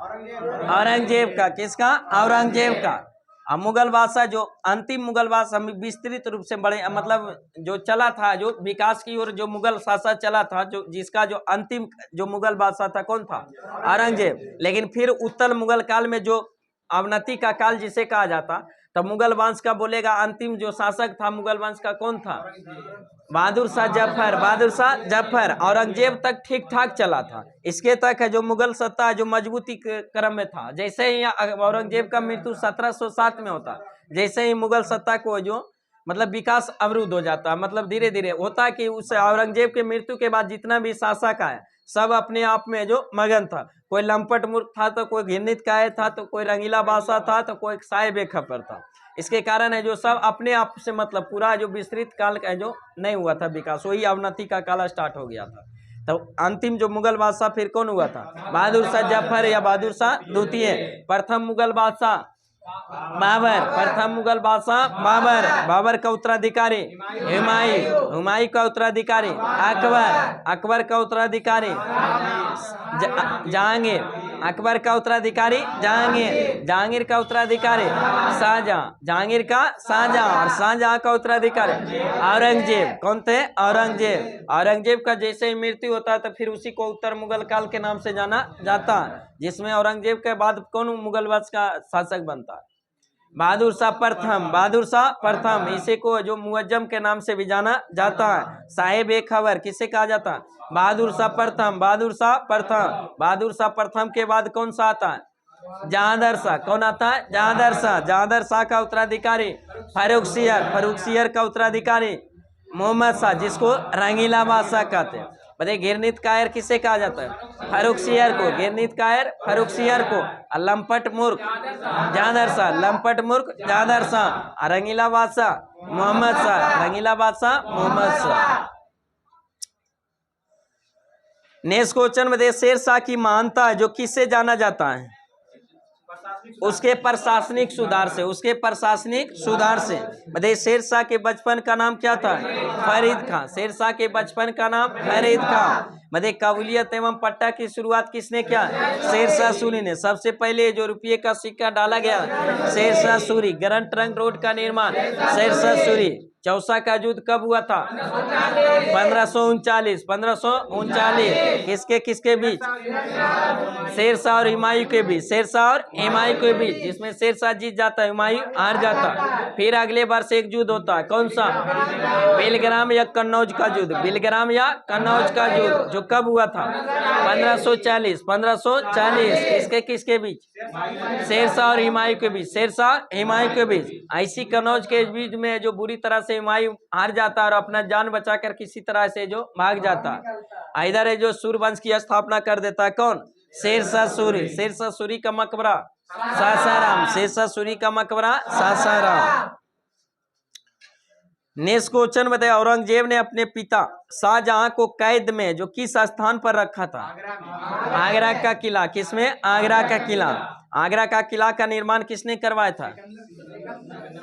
औरंगजेब का। किसका? औरंगजेब का। मुगल बादशाह जो अंतिम मुगल बादशाह विस्तृत रूप से बड़े मतलब जो चला था, जो विकास की ओर जो मुगल शासन चला था, जो जिसका जो अंतिम जो मुगल बादशाह था कौन था? औरंगजेब। लेकिन फिर उत्तर मुगल काल में जो अवनति का काल जिसे कहा जाता, तब मुगल वंश का बोलेगा अंतिम जो शासक था मुगल वंश का कौन था? बहादुर शाह जफर। औरंगजेब तक ठीक ठाक चला था। इसके तक है जो मुगल सत्ता जो मजबूती के क्रम में था। जैसे ही औरंगजेब का मृत्यु 1707 में होता, जैसे ही मुगल सत्ता को जो मतलब विकास अवरुद्ध हो जाता, मतलब धीरे धीरे होता कि उस औरंगजेब के मृत्यु के बाद जितना भी शासक आया सब अपने आप में जो मगन था। कोई लंपट मूर्ख था तो कोई घृणित काय था तो कोई रंगीला बादशाह था तो कोई साय बेखबर था। इसके कारण है जो सब अपने आप से मतलब पूरा जो विस्तृत काल का जो नहीं हुआ था विकास, वही अवनति का काल स्टार्ट हो गया था। तो अंतिम जो मुगल बादशाह फिर कौन हुआ था? बहादुर शाह जफर या बहादुर शाह द्वितीय। प्रथम मुगल बादशाह बाबर का उत्तराधिकारी हुमायूं का उत्तराधिकारी अकबर का उत्तराधिकारी जहांगीर जहांगीर का उत्तराधिकारी शाहजहां और शाहजहां का उत्तराधिकारी औरंगजेब। कौन थे? औरंगजेब का जैसे ही मृत्यु होता है तो फिर उसी को उत्तर मुगल काल के नाम से जाना जाता, जिसमें औरंगजेब के बाद कौन मुगल वंश का शासक बनता? बहादुर शाह प्रथम। इसी को जो मुअज्जम के नाम से भी जाना जाता है। साहिब एक खबर किसे कहा जाता है? बहादुर शाह प्रथम के बाद कौन सा आता है? जहांदर शाह। कौन आता है? जहांदर शाह का उत्तराधिकारी फर्रुखसियर का उत्तराधिकारी मोहम्मद शाह, जिसको रंगीला बादशाह कहते हैं। बताइए गिरनित कायर किसे कहा जाता है? फर्रुखसियर को। गिरनित कायर फर्रुखसियर को। और लंपट मूर्ख जादर शाह, लंपट मूर्ख जादर शाह। रंगीला बादशाह मोहम्मद शाह, रंगीला बादशाह मोहम्मद शाह। नेक्स्ट क्वेश्चन बताइए शेर शाह की महानता है जो किससे जाना जाता है? उसके प्रशासनिक सुधार से, उसके प्रशासनिक सुधार से। बताइए शेर शाह के बचपन का नाम क्या था? फरीद खां। शेर शाह के बचपन का नाम फरीद खां। बताइए कबूलियत एवं पट्टा की शुरुआत किसने किया? शेर शाह सूरी ने। सबसे पहले जो रुपये का सिक्का डाला गया Sher Shah Suri. Grand trunk road का निर्माण शेर शाह सूरी। चौसा का युद्ध कब हुआ था? 1539। 1539 किसके किसके बीच? शेर शाह और हुमायूं के बीच। शेर शाह और हुमायूं के बीच, जिसमें शेर शाह जीत जाता है, हुमायूं हार जाता। फिर अगले वर्ष एक युद्ध होता है, कौन सा? बेलग्राम या कन्नौज का युद्ध। बेलग्राम या कन्नौज का युद्ध जो कब हुआ था? 1540। 1540 किसके किसके बीच? शेर शाह और हुमायूं के बीच। शेर शाह हुमायूं के बीच। ऐसी कन्नौज के बीच में जो बुरी तरह से हुमायूं हार जाता है और अपना जान बचाकर किसी तरह से जो भाग जाता है। इधर है जो सूर्यवंश की स्थापना कर देता है, कौन? शेर शाह सूरी। शेर शाह सूरी का मकबरा सासाराम। शेर शाह सूरी का मकबरा सासाराम। नेक्स्ट क्वेश्चन बताइए औरंगजेब ने अपने पिता शाहजहां को कैद में जो किस स्थान पर रखा था? आगरा का किला। किसमें? आगरा का किला। आगरा का किला का निर्माण किसने करवाया था?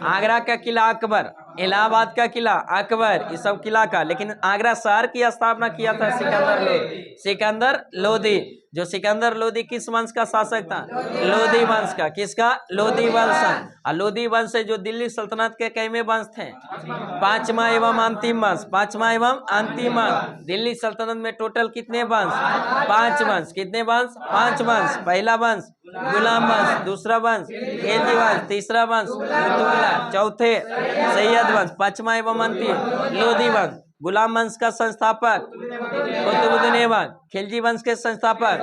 आगरा का किला अकबर। इलाहाबाद का किला अकबर। इस सब किला का, लेकिन आगरा शहर की स्थापना किया था सिकंदर लोधी। सिकंदर लोधी। जो सिकंदर लोधी किस वंश का शासक था? लोधी वंश का। किसका? लोधी वंश। और लोधी वंश से जो दिल्ली सल्तनत के कैमे वंश थे? पांचवा एवं अंतिम वंश। पांचवा एवं अंतिम वंश। दिल्ली सल्तनत में टोटल कितने वंश? 5 वंश। कितने वंश? 5 वंश। पहला वंश गुलाम वंश, दूसरा वंश खिलजी वंश, तीसरा वंश तुगलक, चौथे सैयद वंश, पांचवा एवं अंतिम लोधी वंश। गुलाम वंश का संस्थापक कुतुबुद्दीन ऐबक। खिलजी वंश के संस्थापक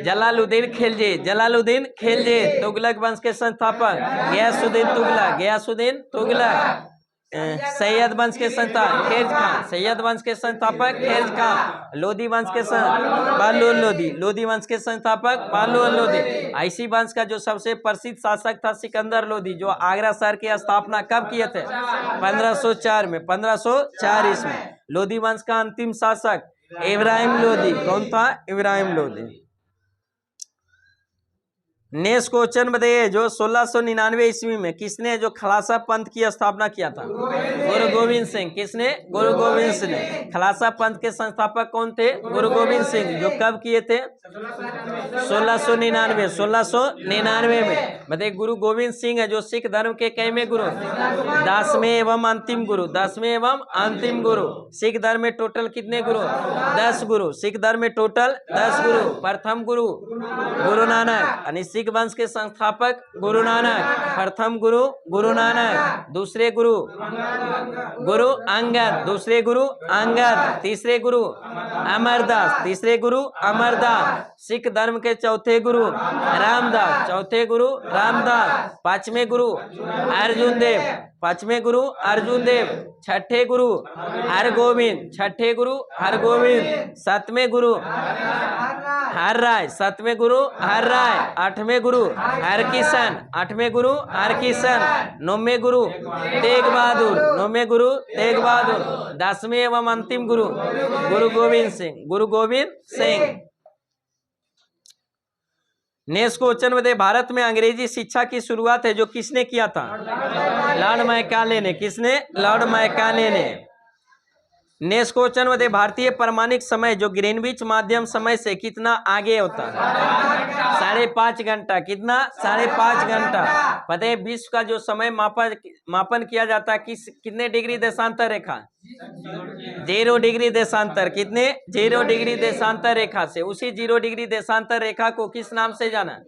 जलालुद्दीन खिलजी। जलालुद्दीन खिलजी। तुगलक वंश के संस्थापक गयासुद्दीन तुगलक। गयासुद्दीन तुगलक। सैयद वंश के संस्थापक खिलज खां। सैयद वंश के संस्थापक खिलज खां। लोधी वंश के बहलोल लोधी। लोधी वंश के संस्थापक बहलोल लोधी। ऐसी वंश का जो सबसे प्रसिद्ध शासक था सिकंदर लोधी, जो आगरा शहर की स्थापना कब किए थे? 1504 में। 1504 ईस्वी में। लोधी वंश का अंतिम शासक इब्राहिम लोधी। कौन था? इब्राहिम लोधी। नेक्स्ट क्वेश्चन बताइए जो 1699 ईस्वी में किसने जो खलासा पंथ की स्थापना किया था? गुरु गोविंद सिंह। किसने? गुरु गोविंद सिंह। खलासा पंथ के संस्थापक कौन थे? गुरु गोविंद सिंह। जो कब किए थे? 1699। 1699 में। बताइए गुरु गोविंद सिंह है जो सिख धर्म के कैमे गुरु? 10वें एवं अंतिम गुरु। 10वें एवं अंतिम गुरु। सिख धर्म में टोटल कितने गुरु? 10 गुरु। सिख धर्म में टोटल 10 गुरु। प्रथम गुरु गुरु नानक, यानी सिख वंश के संस्थापक गुरु नानक। प्रथम गुरु गुरु नानक। दूसरे गुरु गुरु अंगद। दूसरे गुरु अंगद। तीसरे गुरु अमरदास। तीसरे गुरु अमरदास। सिख धर्म के चौथे गुरु रामदास। चौथे गुरु रामदास। पांचवें गुरु अर्जुन देव। पांचवें गुरु अर्जुन देव। छठे गुरु हरगोविंद। छठे गुरु हरगोविंद। सातवें गुरु हर राय। सातवें गुरु हर राय। आठवें गुरु हरकिशन। आठवें गुरु हरकिशन। नौवें गुरु तेग बहादुर। नौवें गुरु तेग बहादुर। 10वें एवं अंतिम गुरु गुरु गोविंद सिंह। गुरु गोविंद सिंह। नेक्स्ट क्वेश्चन बताइए भारत में अंग्रेजी शिक्षा की शुरुआत है जो किसने किया था? लॉर्ड मैकाले ने। किसने? लॉर्ड मैकाले ने। नेक्स्ट क्वेश्चन बताइए भारतीय प्रमाणिक समय जो ग्रीनविच माध्यम समय से कितना आगे होता है? 5.5 घंटा। कितना? 5.5 घंटा। पता है विश्व का जो समय मापन किया जाता है कितने डिग्री देशांतर रेखा? 0 डिग्री देशांतर। कितने? 0 डिग्री देशांतर रेखा से। उसी 0 डिग्री देशांतर रेखा को किस नाम से जाना?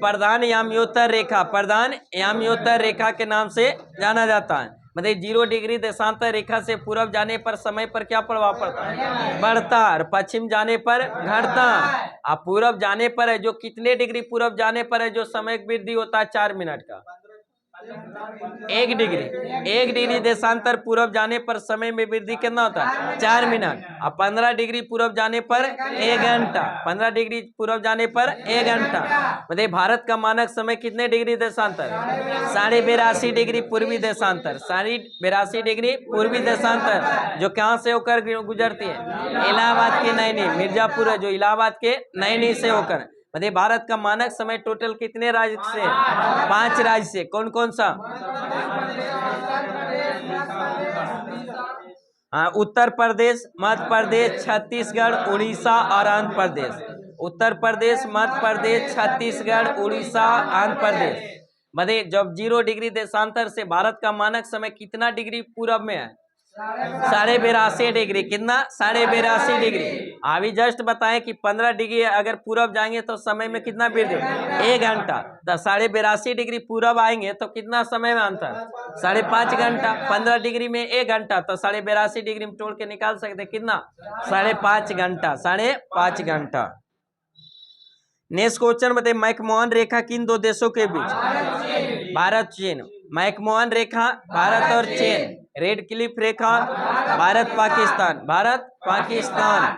प्रधान याम्योत्तर रेखा। प्रधान याम्योत्तर रेखा के नाम से जाना जाता है। मतलब 0 डिग्री देशांतर रेखा से पूर्व जाने पर समय पर क्या प्रभाव पड़ता है? बढ़ता। और पश्चिम जाने पर घटता। अब पूर्व जाने पर है जो कितने डिग्री पूर्व जाने पर है जो समय वृद्धि होता है? 4 मिनट का। 1 डिग्री देशांतर पूर्व जाने पर समय में वृद्धि कितना होता है? 4 मिनट। अब 15 डिग्री पूर्व जाने पर 1 घंटा। 15 डिग्री पूर्व जाने पर 1 घंटा। मतलब भारत का मानक समय कितने डिग्री देशांतर? 82.5 डिग्री पूर्वी देशांतर। 82.5 डिग्री पूर्वी देशांतर, जो कहाँ से होकर गुजरती है? इलाहाबाद के नैनी, मिर्जापुर है जो इलाहाबाद के नैनी से होकर। मतलब भारत का मानक समय टोटल कितने राज्य से? 5 राज्य से। कौन कौन सा? उत्तर प्रदेश, मध्य प्रदेश, छत्तीसगढ़, उड़ीसा और आंध्र प्रदेश। उत्तर प्रदेश, मध्य प्रदेश, छत्तीसगढ़, उड़ीसा, आंध्र प्रदेश। मतलब जब 0 डिग्री देशांतर से भारत का मानक समय कितना डिग्री पूरब में है? 82.5 डिग्री। कितना? 82.5 डिग्री। अभी जस्ट बताएं कि 15 डिग्री अगर पूरब जाएंगे तो समय में कितना वृद्धि? 1 घंटा। तो 82.5 डिग्री पूरब आएंगे तो कितना समय में अंतर? 5.5 घंटा। 15 डिग्री में 1 घंटा, तो 82.5 डिग्री में तोड़ के निकाल सकते कितना? 5.5 घंटा। 5.5 घंटा। नेक्स्ट क्वेश्चन बताइए, मैकमोहन रेखा किन 2 देशों के बीच? भारत चीन। मैकमोहन रेखा भारत और चीन। रेड क्लिफ रेखा भारत पाकिस्तान। भारत पाकिस्तान।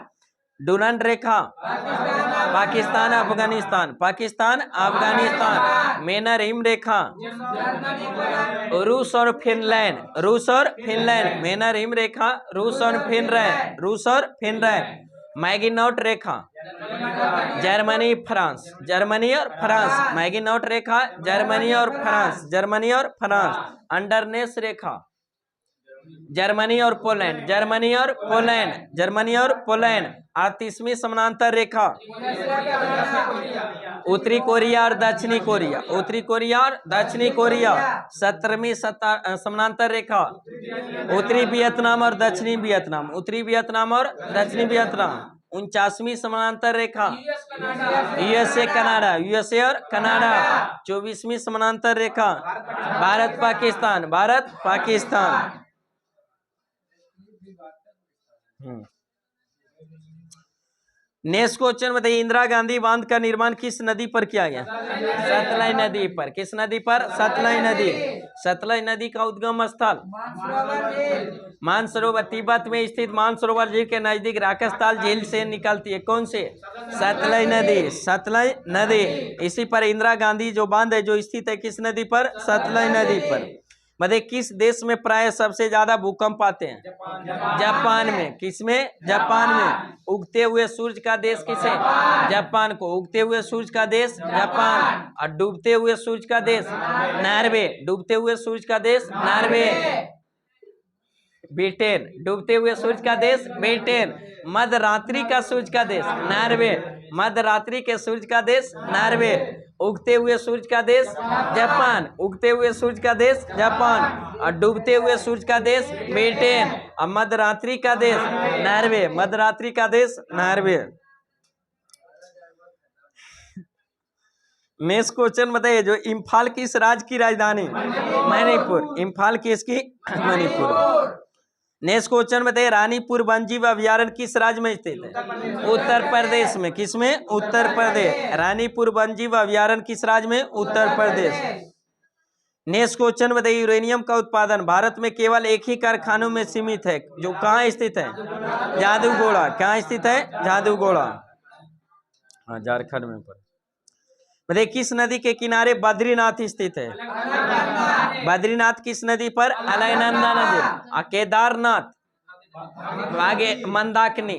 डुनंट रेखा पाकिस्तान अफगानिस्तान। पाकिस्तान अफगानिस्तान। मेनर हिम रेखा रूस और फिनलैंड। रूस और फिनलैंड। मेनर हिम रेखा रूस और फिनलैंड। रूस और फिनलैंड। मैगिनॉट रेखा जर्मनी फ्रांस। जर्मनी और फ्रांस। मैगिनॉट रेखा जर्मनी और फ्रांस। जर्मनी और फ्रांस। अंडरनेस रेखा जर्मनी और पोलैंड। जर्मनी और पोलैंड। जर्मनी और पोलैंड। 38वीं समानांतर रेखा उत्तरी कोरिया और दक्षिणी कोरिया। उत्तरी कोरिया और दक्षिणी कोरिया। 17वीं समानांतर रेखा उत्तरी वियतनाम और दक्षिणी वियतनाम। उत्तरी वियतनाम और दक्षिणी वियतनाम। 49वीं समानांतर रेखा यूएसए कनाडा। यूएसए और कनाडा। 24वीं समानांतर रेखा भारत पाकिस्तान। भारत पाकिस्तान। नेक्स्ट क्वेश्चन बताइए, इंदिरा गांधी बांध का निर्माण किस नदी पर किया गया? सतलज नदी पर। किस नदी पर? सतलज नदी। सतलज नदी का उद्गम स्थल मानसरोवर। तिब्बत में स्थित मानसरोवर झील के नजदीक राकसताल झील से निकलती है। कौन से? सतलज नदी। सतलज नदी। इसी पर इंदिरा गांधी जो बांध है जो स्थित है किस नदी पर? सतलज नदी पर। मतलब किस देश में प्राय सबसे ज्यादा भूकंप आते हैं? जापान में। किसमें? जापान में। उगते हुए सूरज का देश किसे? जापान को। उगते हुए सूरज का देश जापान। और डूबते हुए सूरज का देश नॉर्वे। डूबते हुए सूरज का देश नॉर्वे। ब्रिटेन। डूबते हुए सूरज का देश ब्रिटेन। मध्यरात्रि का सूरज का देश नॉर्वे। मध्यरात्रि के सूरज का देश नॉर्वे। उगते हुए सूरज का देश जापान। उगते हुए सूरज का देश जापान। और डूबते हुए सूरज का देश ब्रिटेन। और मध्यरात्रि का देश नॉर्वे। मध्यरात्रि का देश नॉर्वे। नेक्स्ट क्वेश्चन बताइए, जो इम्फाल किस राज्य की राजधानी? मणिपुर। इम्फाल किसकी? मणिपुर। नेक्स्ट क्वेश्चन बताइए, रानीपुर वन्यजीव अभयारण्य किस राज्य में स्थित है? उत्तर प्रदेश में। किसमें? उत्तर प्रदेश। रानीपुर वन्यजीव अभयारण्य किस राज्य में? उत्तर प्रदेश। नेक्स्ट क्वेश्चन बताइए, यूरेनियम का उत्पादन भारत में केवल एक ही कारखानों में सीमित है, जो कहाँ स्थित है? जादूगोड़ा। कहाँ स्थित है? जादूगोड़ा। हाँ, झारखंड में पर। बताइए, किस नदी के किनारे बद्रीनाथ स्थित है? बद्रीनाथ किस नदी पर? अलकनंदा नदी। और केदारनाथ आगे मंदाकिनी।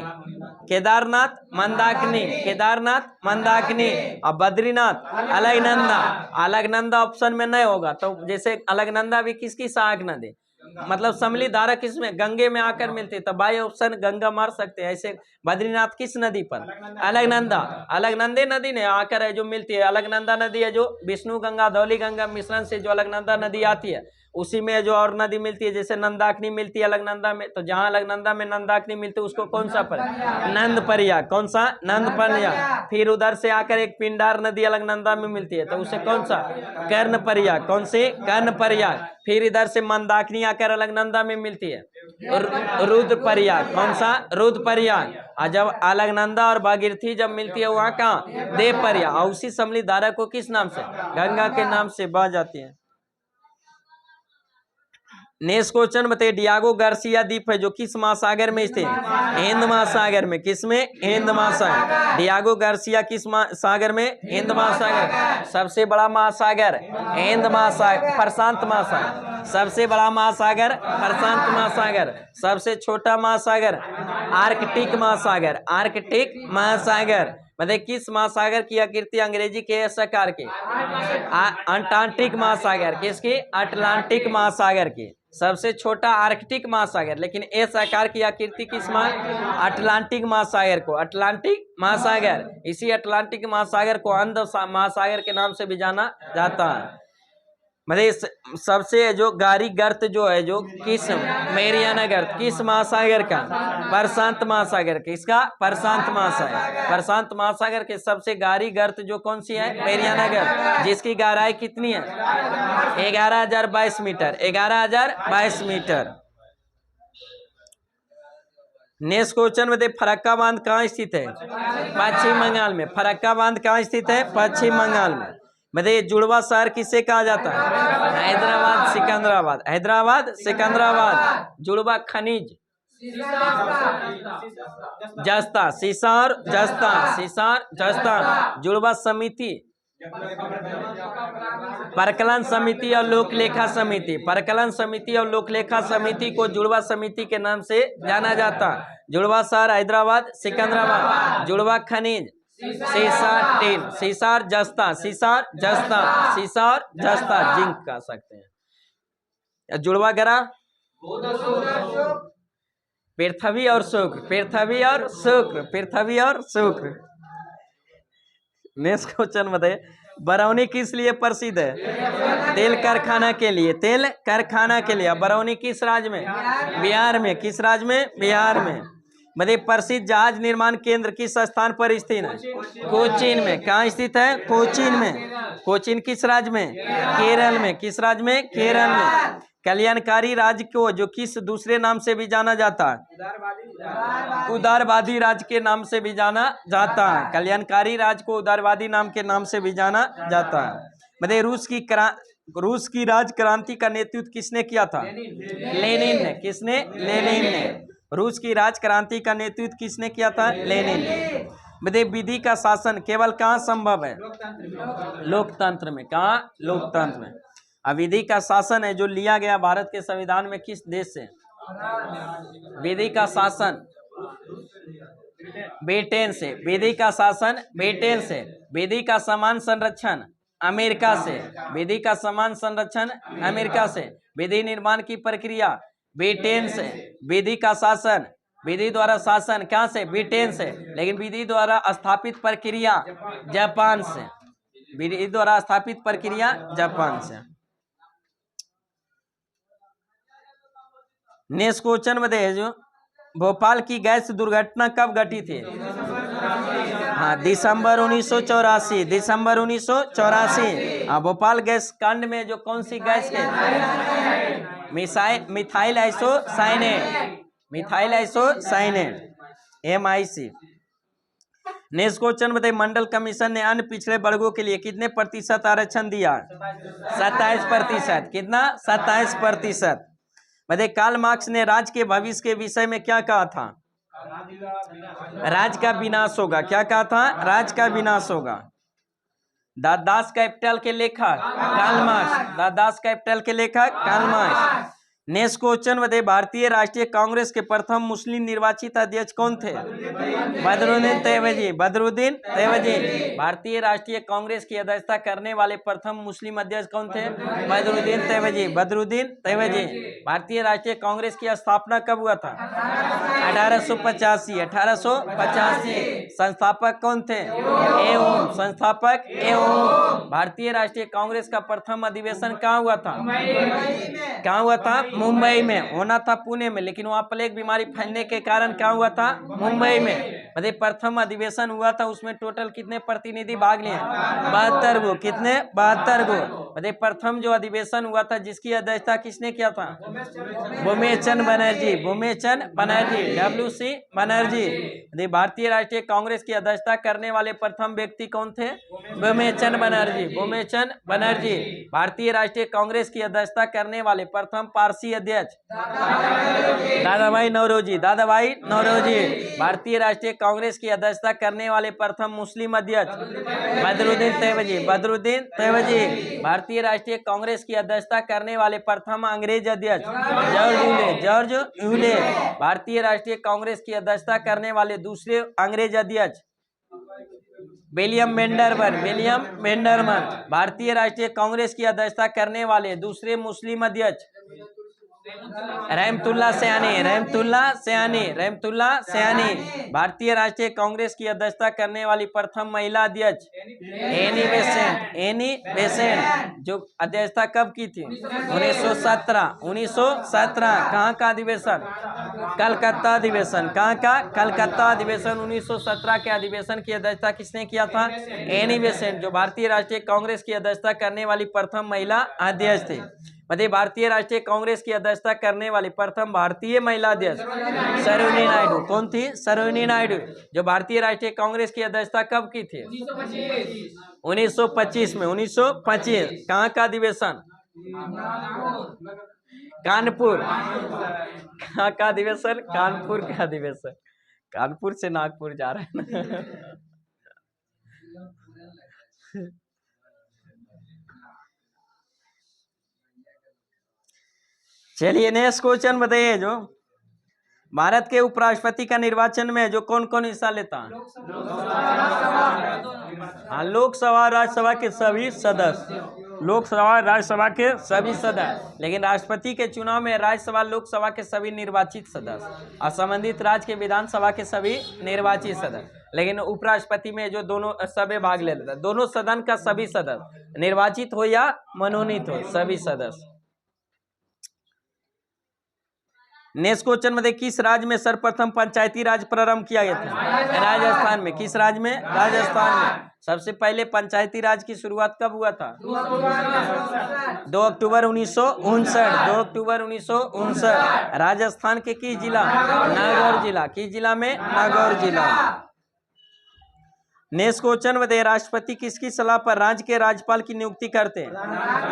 केदारनाथ मंदाकिनी। केदारनाथ मंदाकिनी। और बद्रीनाथ अलकनंदा। अलकनंदा ऑप्शन में नहीं होगा, तो जैसे अलकनंदा भी किसकी सहायक नदी, मतलब सम्मिलित धारा किसमें? गंगे में आकर मिलती है, तो बाई ऑप्शन गंगा मार सकते हैं। ऐसे बद्रीनाथ किस नदी पर? अलकनंदा। अलकनंदे नदी ने आकर है जो मिलती है। अलकनंदा नदी है जो विष्णु गंगा धौली गंगा मिश्रण से जो अलकनंदा नदी आती है, उसी में जो और नदी मिलती है, जैसे नंदाकिनी मिलती है अलकनंदा में, तो जहां अलकनंदा में नंदाकिनी मिलती है उसको कौन सा पर? नंद प्रयाग। कौन सा? नंद प्रयाग। फिर उधर से आकर एक पिंडार नदी अलकनंदा में मिलती है, तो उसे कौन सा? कर्ण प्रयाग। कौन से? कर्ण प्रयाग। फिर इधर से मंदाकिनी आकर अलकनंदा में मिलती है, रुद्र प्रयाग। कौन सा? रुद्र प्रयाग। और जब अलकनंदा और भागीरथी जब मिलती है वहां कहाँ? देव प्रयाग। और उसी सम्मिलित धारा को किस नाम से? गंगा के नाम से बह जाती है। नेक्स्ट क्वेश्चन बताइए, डियागो गार्सिया द्वीप है जो किस महासागर में स्थित है? हिंद महासागर में। किसमें? हिंद महासागर। डियागो गार्सिया किस सागर में? हिंद महासागर। सबसे बड़ा महासागर हिंद महासागर, प्रशांत महासागर। सबसे बड़ा महासागर प्रशांत महासागर। सबसे छोटा महासागर आर्कटिक महासागर। आर्कटिक महासागर। बताइए किस महासागर की आकृति अंग्रेजी के एस आकार की? अंटार्कटिक महासागर। किसकी? अटलांटिक महासागर की। सबसे छोटा आर्कटिक महासागर, लेकिन एस आकार की आकृति किस अटलांटिक महासागर को। अटलांटिक महासागर। इसी अटलांटिक महासागर को अंध महासागर के नाम से भी जाना जाता है। मतलब सबसे जो गहरी गर्त जो है जो किस मेरियाना गर्त किस महासागर का? प्रशांत महासागर। किसका? प्रशांत महासागर। प्रशांत महासागर के सबसे गहरी गर्त जो कौन सी है? मेरियाना गर्त, जिसकी गहराई कितनी है? 11,022 मीटर। 11,022 मीटर। नेक्स्ट क्वेश्चन में फरक्का बांध कहाँ स्थित है? पश्चिम बंगाल में। फरक्का बांध कहाँ स्थित है? पश्चिम बंगाल में। बताइए जुड़वा शहर किसे कहा जाता है? हैदराबाद सिकंदराबाद। हैदराबाद सिकंदराबाद। जुड़वा खनिज जस्ता। सीसार जस्ता। सीसार जस्ता। जुड़वा समिति परकलन समिति और लोकलेखा समिति। परकलन समिति और लोकलेखा समिति को जुड़वा समिति के नाम से जाना जाता। जुड़वा शहर हैदराबाद सिकंदराबाद। जुड़वा खनिज सीसार टीन। सीसार जस्ता। सीसार जस्ता। सीसार जस्ता जिंक कह सकते हैं। जुड़वा ग्रह पृथ्वी और शुक्र। पृथ्वी और शुक्र। पृथ्वी और शुक्र। नेक्स्ट क्वेश्चन बताइए, बरौनी किस लिए प्रसिद्ध है? तेल कारखाना के लिए। तेल कारखाना के लिए। बरौनी किस राज्य में? बिहार में। किस राज्य में? बिहार में। बताइए प्रसिद्ध जहाज निर्माण केंद्र किस स्थान पर स्थित है? कोचीन में। कहाँ स्थित है? कोचीन में। कोचीन किस राज्य में? केरल में। किस राज्य में? केरल में। कल्याणकारी राज्य को जो किस दूसरे नाम से भी जाना जाता है? उदारवादी राज्य के नाम से भी जाना जाता है। कल्याणकारी राज्य को उदारवादी नाम के नाम से भी जाना जाता है। बताइए रूस की राज क्रांति का नेतृत्व किसने किया था? लेनिन ने। किसने? लेनिन ने। रूस की राज क्रांति का नेतृत्व किसने किया था? लेनिन ने। बताइए विधि का शासन केवल कहाँ संभव है? लोकतंत्र में। कहाँ? लोकतंत्र में। विधि का शासन है जो लिया गया भारत के संविधान में किस देश से? विधि का शासन ब्रिटेन से। विधि का शासन ब्रिटेन से। विधि का समान संरक्षण अमेरिका से। विधि का समान संरक्षण अमेरिका से। विधि निर्माण की प्रक्रिया ब्रिटेन से। विधि का शासन, विधि द्वारा शासन क्या से? ब्रिटेन से। लेकिन विधि द्वारा स्थापित प्रक्रिया जापान से। विधि द्वारा स्थापित प्रक्रिया जापान से। नेक्स्ट क्वेश्चन बताइए, जो भोपाल की गैस दुर्घटना कब घटी थी? हाँ, दिसंबर 1984। दिसंबर 1984। भोपाल गैस कांड में जो कौन सी गैस है? Methyl isocyanate. Methyl isocyanate MIC। Next question बताइए, मंडल कमीशन ने अन्य पिछड़े वर्गों के लिए कितने प्रतिशत आरक्षण दिया? 27%। कितना? 27%। बताइए कार्ल मार्क्स ने राज्य के भविष्य के विषय में क्या कहा था? राज्य का विनाश होगा। क्या कहा था? राज्य का विनाश होगा। द दास कैपिटल के लेखक Karl Marx. The Das Capital के लेखक कार्ल मार्क्स। नेक्स्ट क्वेश्चन बताइए, भारतीय राष्ट्रीय कांग्रेस के प्रथम मुस्लिम निर्वाचित अध्यक्ष कौन थे? बदरुद्दीन तैयबजी। बदरुद्दीन तैयबजी। भारतीय राष्ट्रीय कांग्रेस की अध्यक्षता करने वाले प्रथम मुस्लिम अध्यक्ष कौन थे? बदरुद्दीन तैयबजी। बदरुद्दीन तैयबजी। भारतीय राष्ट्रीय कांग्रेस की स्थापना कब हुआ था? 1885। 1885। संस्थापक कौन थे? एओम। संस्थापक एओम। भारतीय राष्ट्रीय कांग्रेस का प्रथम अधिवेशन कहाँ हुआ था? कहाँ हुआ था? मुंबई में। होना था पुणे में, लेकिन वहां प्लेग बीमारी फैलने के कारण क्या हुआ था? मुंबई में। मतलब प्रथम अधिवेशन हुआ था, उसमें टोटल कितने प्रतिनिधि भाग लिए? 72 गो। कितने? 72 गो। मतलब प्रथम जो अधिवेशन हुआ था जिसकी अध्यक्षता किसने किया था? भूमेचंद बनर्जी। भूमेचंद बनर्जी। WC बनर्जी। भारतीय राष्ट्रीय कांग्रेस की अध्यक्षता करने वाले प्रथम व्यक्ति कौन थे? भूमेचंद बनर्जी। भूमेचंद बनर्जी। भारतीय राष्ट्रीय कांग्रेस की अध्यक्षता करने वाले प्रथम पार्षद राष्ट्रीय अध्यक्ष? दादा भाई नौरोजी। दादा भाई नौरोजी। भारतीय राष्ट्रीय कांग्रेस की अध्यक्षता करने वाले प्रथम मुस्लिम अध्यक्ष? बदरुद्दीन तैयबजी। बदरुद्दीन तैयबजी। भारतीय राष्ट्रीय कांग्रेस की अध्यक्षता करने वाले प्रथम अंग्रेज अध्यक्ष? George Yule. George Yule. भारतीय राष्ट्रीय कांग्रेस की अध्यक्षता करने वाले दूसरे अंग्रेज अध्यक्ष? विलियम वेंडरबर्न। विलियम वेंडरबर्न। भारतीय राष्ट्रीय कांग्रेस की अध्यक्षता करने वाले दूसरे मुस्लिम अध्यक्ष? रहमतुल्लाह सयानी। रहमतुल्लाह सयानी। रहमतुल्लाह सयानी। भारतीय राष्ट्रीय कांग्रेस की अध्यक्षता करने वाली प्रथम महिला अध्यक्ष? Annie Besant. Annie Besant. जो अध्यक्षता कब की थी? 1917। 1917। कहाँ का अधिवेशन? कलकत्ता अधिवेशन। कहाँ का? कलकत्ता अधिवेशन। 1917 के अधिवेशन की अध्यक्षता किसने किया था? एनी बेसेंट, जो भारतीय राष्ट्रीय कांग्रेस की अध्यक्षता करने वाली प्रथम महिला अध्यक्ष थी। मतलब भारतीय राष्ट्रीय कांग्रेस की अध्यक्षता करने वाली प्रथम भारतीय महिला अध्यक्ष सरोजिनी नायडू। कौन थी? सरोजिनी नायडू। जो भारतीय राष्ट्रीय कांग्रेस की अध्यक्षता कब की थी? 1925 में। 1925। कहाँ का अधिवेशन? कानपुर। कहाँ का अधिवेशन? कानपुर का अधिवेशन। कानपुर से नागपुर जा रहे हैं। चलिए नेक्स्ट क्वेश्चन बताइए। जो भारत के उपराष्ट्रपति का निर्वाचन में जो कौन कौन हिस्सा लेता है? हाँ, लोकसभा राज्यसभा के सभी सदस्य। लोकसभा राज्यसभा के सभी सदस्य। लेकिन राष्ट्रपति के चुनाव में राज्यसभा लोकसभा के सभी निर्वाचित सदस्य और संबंधित राज्य के विधानसभा के सभी निर्वाचित सदस्य। लेकिन उपराष्ट्रपति में जो दोनों सभी भाग ले लेता है, दोनों सदन का सभी सदस्य, निर्वाचित हो या मनोनीत हो, सभी सदस्य। नेक्स्ट क्वेश्चन में किस राज्य में सर्वप्रथम पंचायती राज प्रारंभ किया गया था? राजस्थान में। किस राज्य में? राजस्थान में। सबसे पहले पंचायती राज की शुरुआत कब हुआ था? 2 अक्टूबर 1959। 2 अक्टूबर 1959। राजस्थान के किस जिला? नागौर जिला। किस जिला में? नागौर जिला। नेक्स्ट क्वेश्चन बताइए, राष्ट्रपति किसकी सलाह पर राज्य के राज्यपाल की नियुक्ति करते हैं?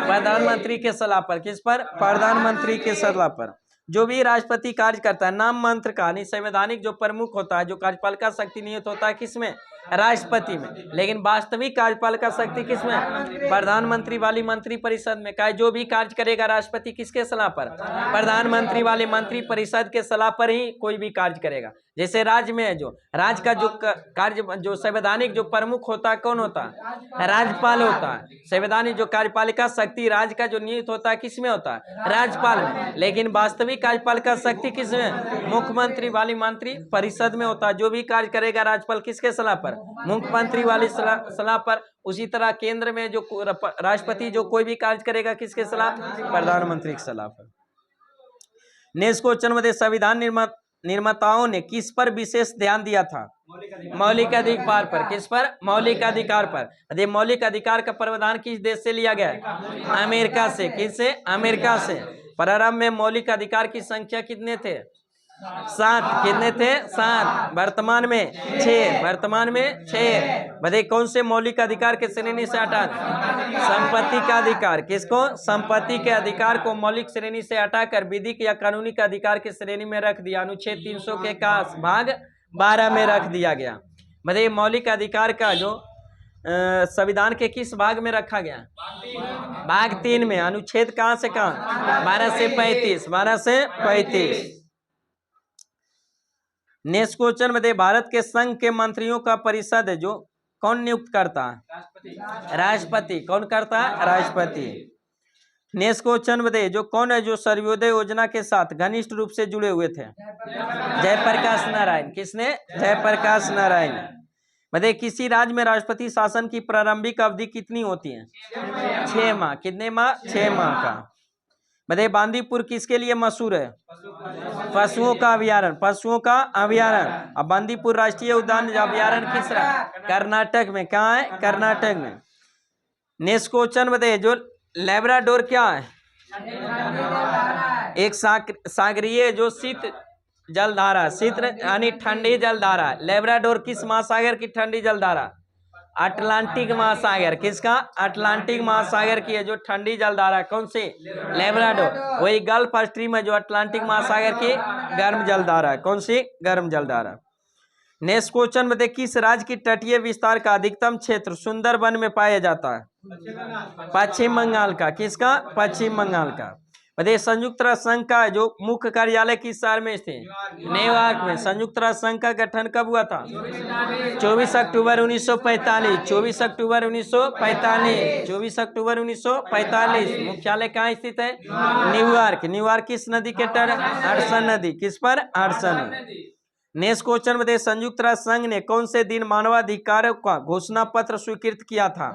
प्रधानमंत्री के सलाह पर। किस पर? प्रधानमंत्री के सलाह पर। जो भी राष्ट्रपति कार्य करता है, नाम मंत्र का संवैधानिक जो प्रमुख होता है, जो कार्यपाल का शक्ति नियुक्त होता है किसमें? राष्ट्रपति में। लेकिन वास्तविक कार्यपाल का शक्ति किसमें? प्रधानमंत्री वाली मंत्री परिषद में। का जो भी कार्य करेगा राष्ट्रपति किसके सलाह पर? प्रधानमंत्री वाले मंत्री परिषद के सलाह पर ही कोई भी कार्य करेगा। जैसे राज्य में जो राज्य का जो कार्य जो संवैधानिक जो प्रमुख होता है कौन होता है? राज्यपाल होता है। संवैधानिक जो कार्यपालिका शक्ति राज्य का जो नियुक्त होता है किसमें होता है? राज्यपाल में। लेकिन वास्तविक कार्यपालिका शक्ति किसमें? मुख्यमंत्री वाली मंत्री परिषद में होता है। जो भी कार्य करेगा राज्यपाल किसके सलाह पर? मुख्यमंत्री वाली सलाह पर। उसी तरह केंद्र में जो राष्ट्रपति जो कोई भी कार्य करेगा किसके सलाह? प्रधानमंत्री की सलाह पर। नेक्स्ट क्वेश्चन में संविधान निर्माताओं ने किस पर विशेष ध्यान दिया था? मौलिक अधिकार पर। किस पर? मौलिक अधिकार पर। मौलिक अधिकार का प्रावधान किस देश से लिया गया है? अमेरिका से। किससे? अमेरिका से। प्रारंभ में मौलिक अधिकार की संख्या कितने थे? 7। कितने थे? 7। वर्तमान में 6। वर्तमान में 6। बताइए कौन से मौलिक अधिकार के श्रेणी से हटा? संपत्ति का अधिकार। किसको? संपत्ति के अधिकार को मौलिक श्रेणी से हटाकर विधिक या कानूनी के अधिकार की श्रेणी में रख दिया। अनुच्छेद 300 के भाग 12 में रख दिया गया। बताइए मौलिक अधिकार का जो संविधान के किस भाग में रखा गया? भाग 3 में। अनुच्छेद कहाँ से कहाँ? 12 से 35। 12 से 35। नेक्स्ट क्वेश्चन बताइए, भारत के संघ के मंत्रियों का परिषद जो कौन नियुक्त करता है? राष्ट्रपति। कौन करता है? राष्ट्रपति। नेक्स्ट क्वेश्चन बताइए, जो कौन है जो सर्वोदय योजना के साथ घनिष्ठ रूप से जुड़े हुए थे? जयप्रकाश नारायण। किसने? जयप्रकाश नारायण। बताइए किसी राज्य में राष्ट्रपति शासन की प्रारंभिक अवधि कितनी होती है? 6 माह। कितने माह? 6 माह का। बताइए बांदीपुर किसके लिए मशहूर है? पशुओं का अभ्यारण्य। पशुओं का अभ्यारण्य। अब बांदीपुर राष्ट्रीय उद्यान अभ्यारण्य किस राज्य? कर्नाटक में। कहाँ है? कर्नाटक में। नेक्स्ट क्वेश्चन बताइए, जो लैब्राडोर क्या है? एक सागरीय जो शीत जलधारा। शीत यानी ठंडी जलधारा। लैब्राडोर किस महासागर की ठंडी जलधारा? अटलांटिक महासागर, किसका? अटलांटिक महासागर की है जो ठंडी जलधारा, कौन सी? लेब्राडोर। वही गल्फ स्ट्रीम है जो अटलांटिक महासागर की गर्म जलधारा है, कौन सी? गर्म जलधारा। नेक्स्ट क्वेश्चन में देखिए, किस राज्य की तटीय विस्तार का अधिकतम क्षेत्र सुंदरबन में पाया जाता है? पश्चिम बंगाल का। किसका? पश्चिम बंगाल का। बताइए, संयुक्त राष्ट्र संघ का जो मुख्य कार्यालय किस शहर में स्थित? न्यूयॉर्क में। संयुक्त राष्ट्र संघ का गठन कब हुआ था? 24 अक्टूबर 1945। 24 अक्टूबर 1945। 24 अक्टूबर 1945। मुख्यालय कहाँ स्थित है? न्यूयॉर्क। न्यूयॉर्क किस नदी के तट? हडसन नदी। किस पर? हडसन। नेक्स्ट क्वेश्चन में संयुक्त राष्ट्र संघ ने कौन से दिन मानवाधिकारों का घोषणा पत्र स्वीकृत किया था?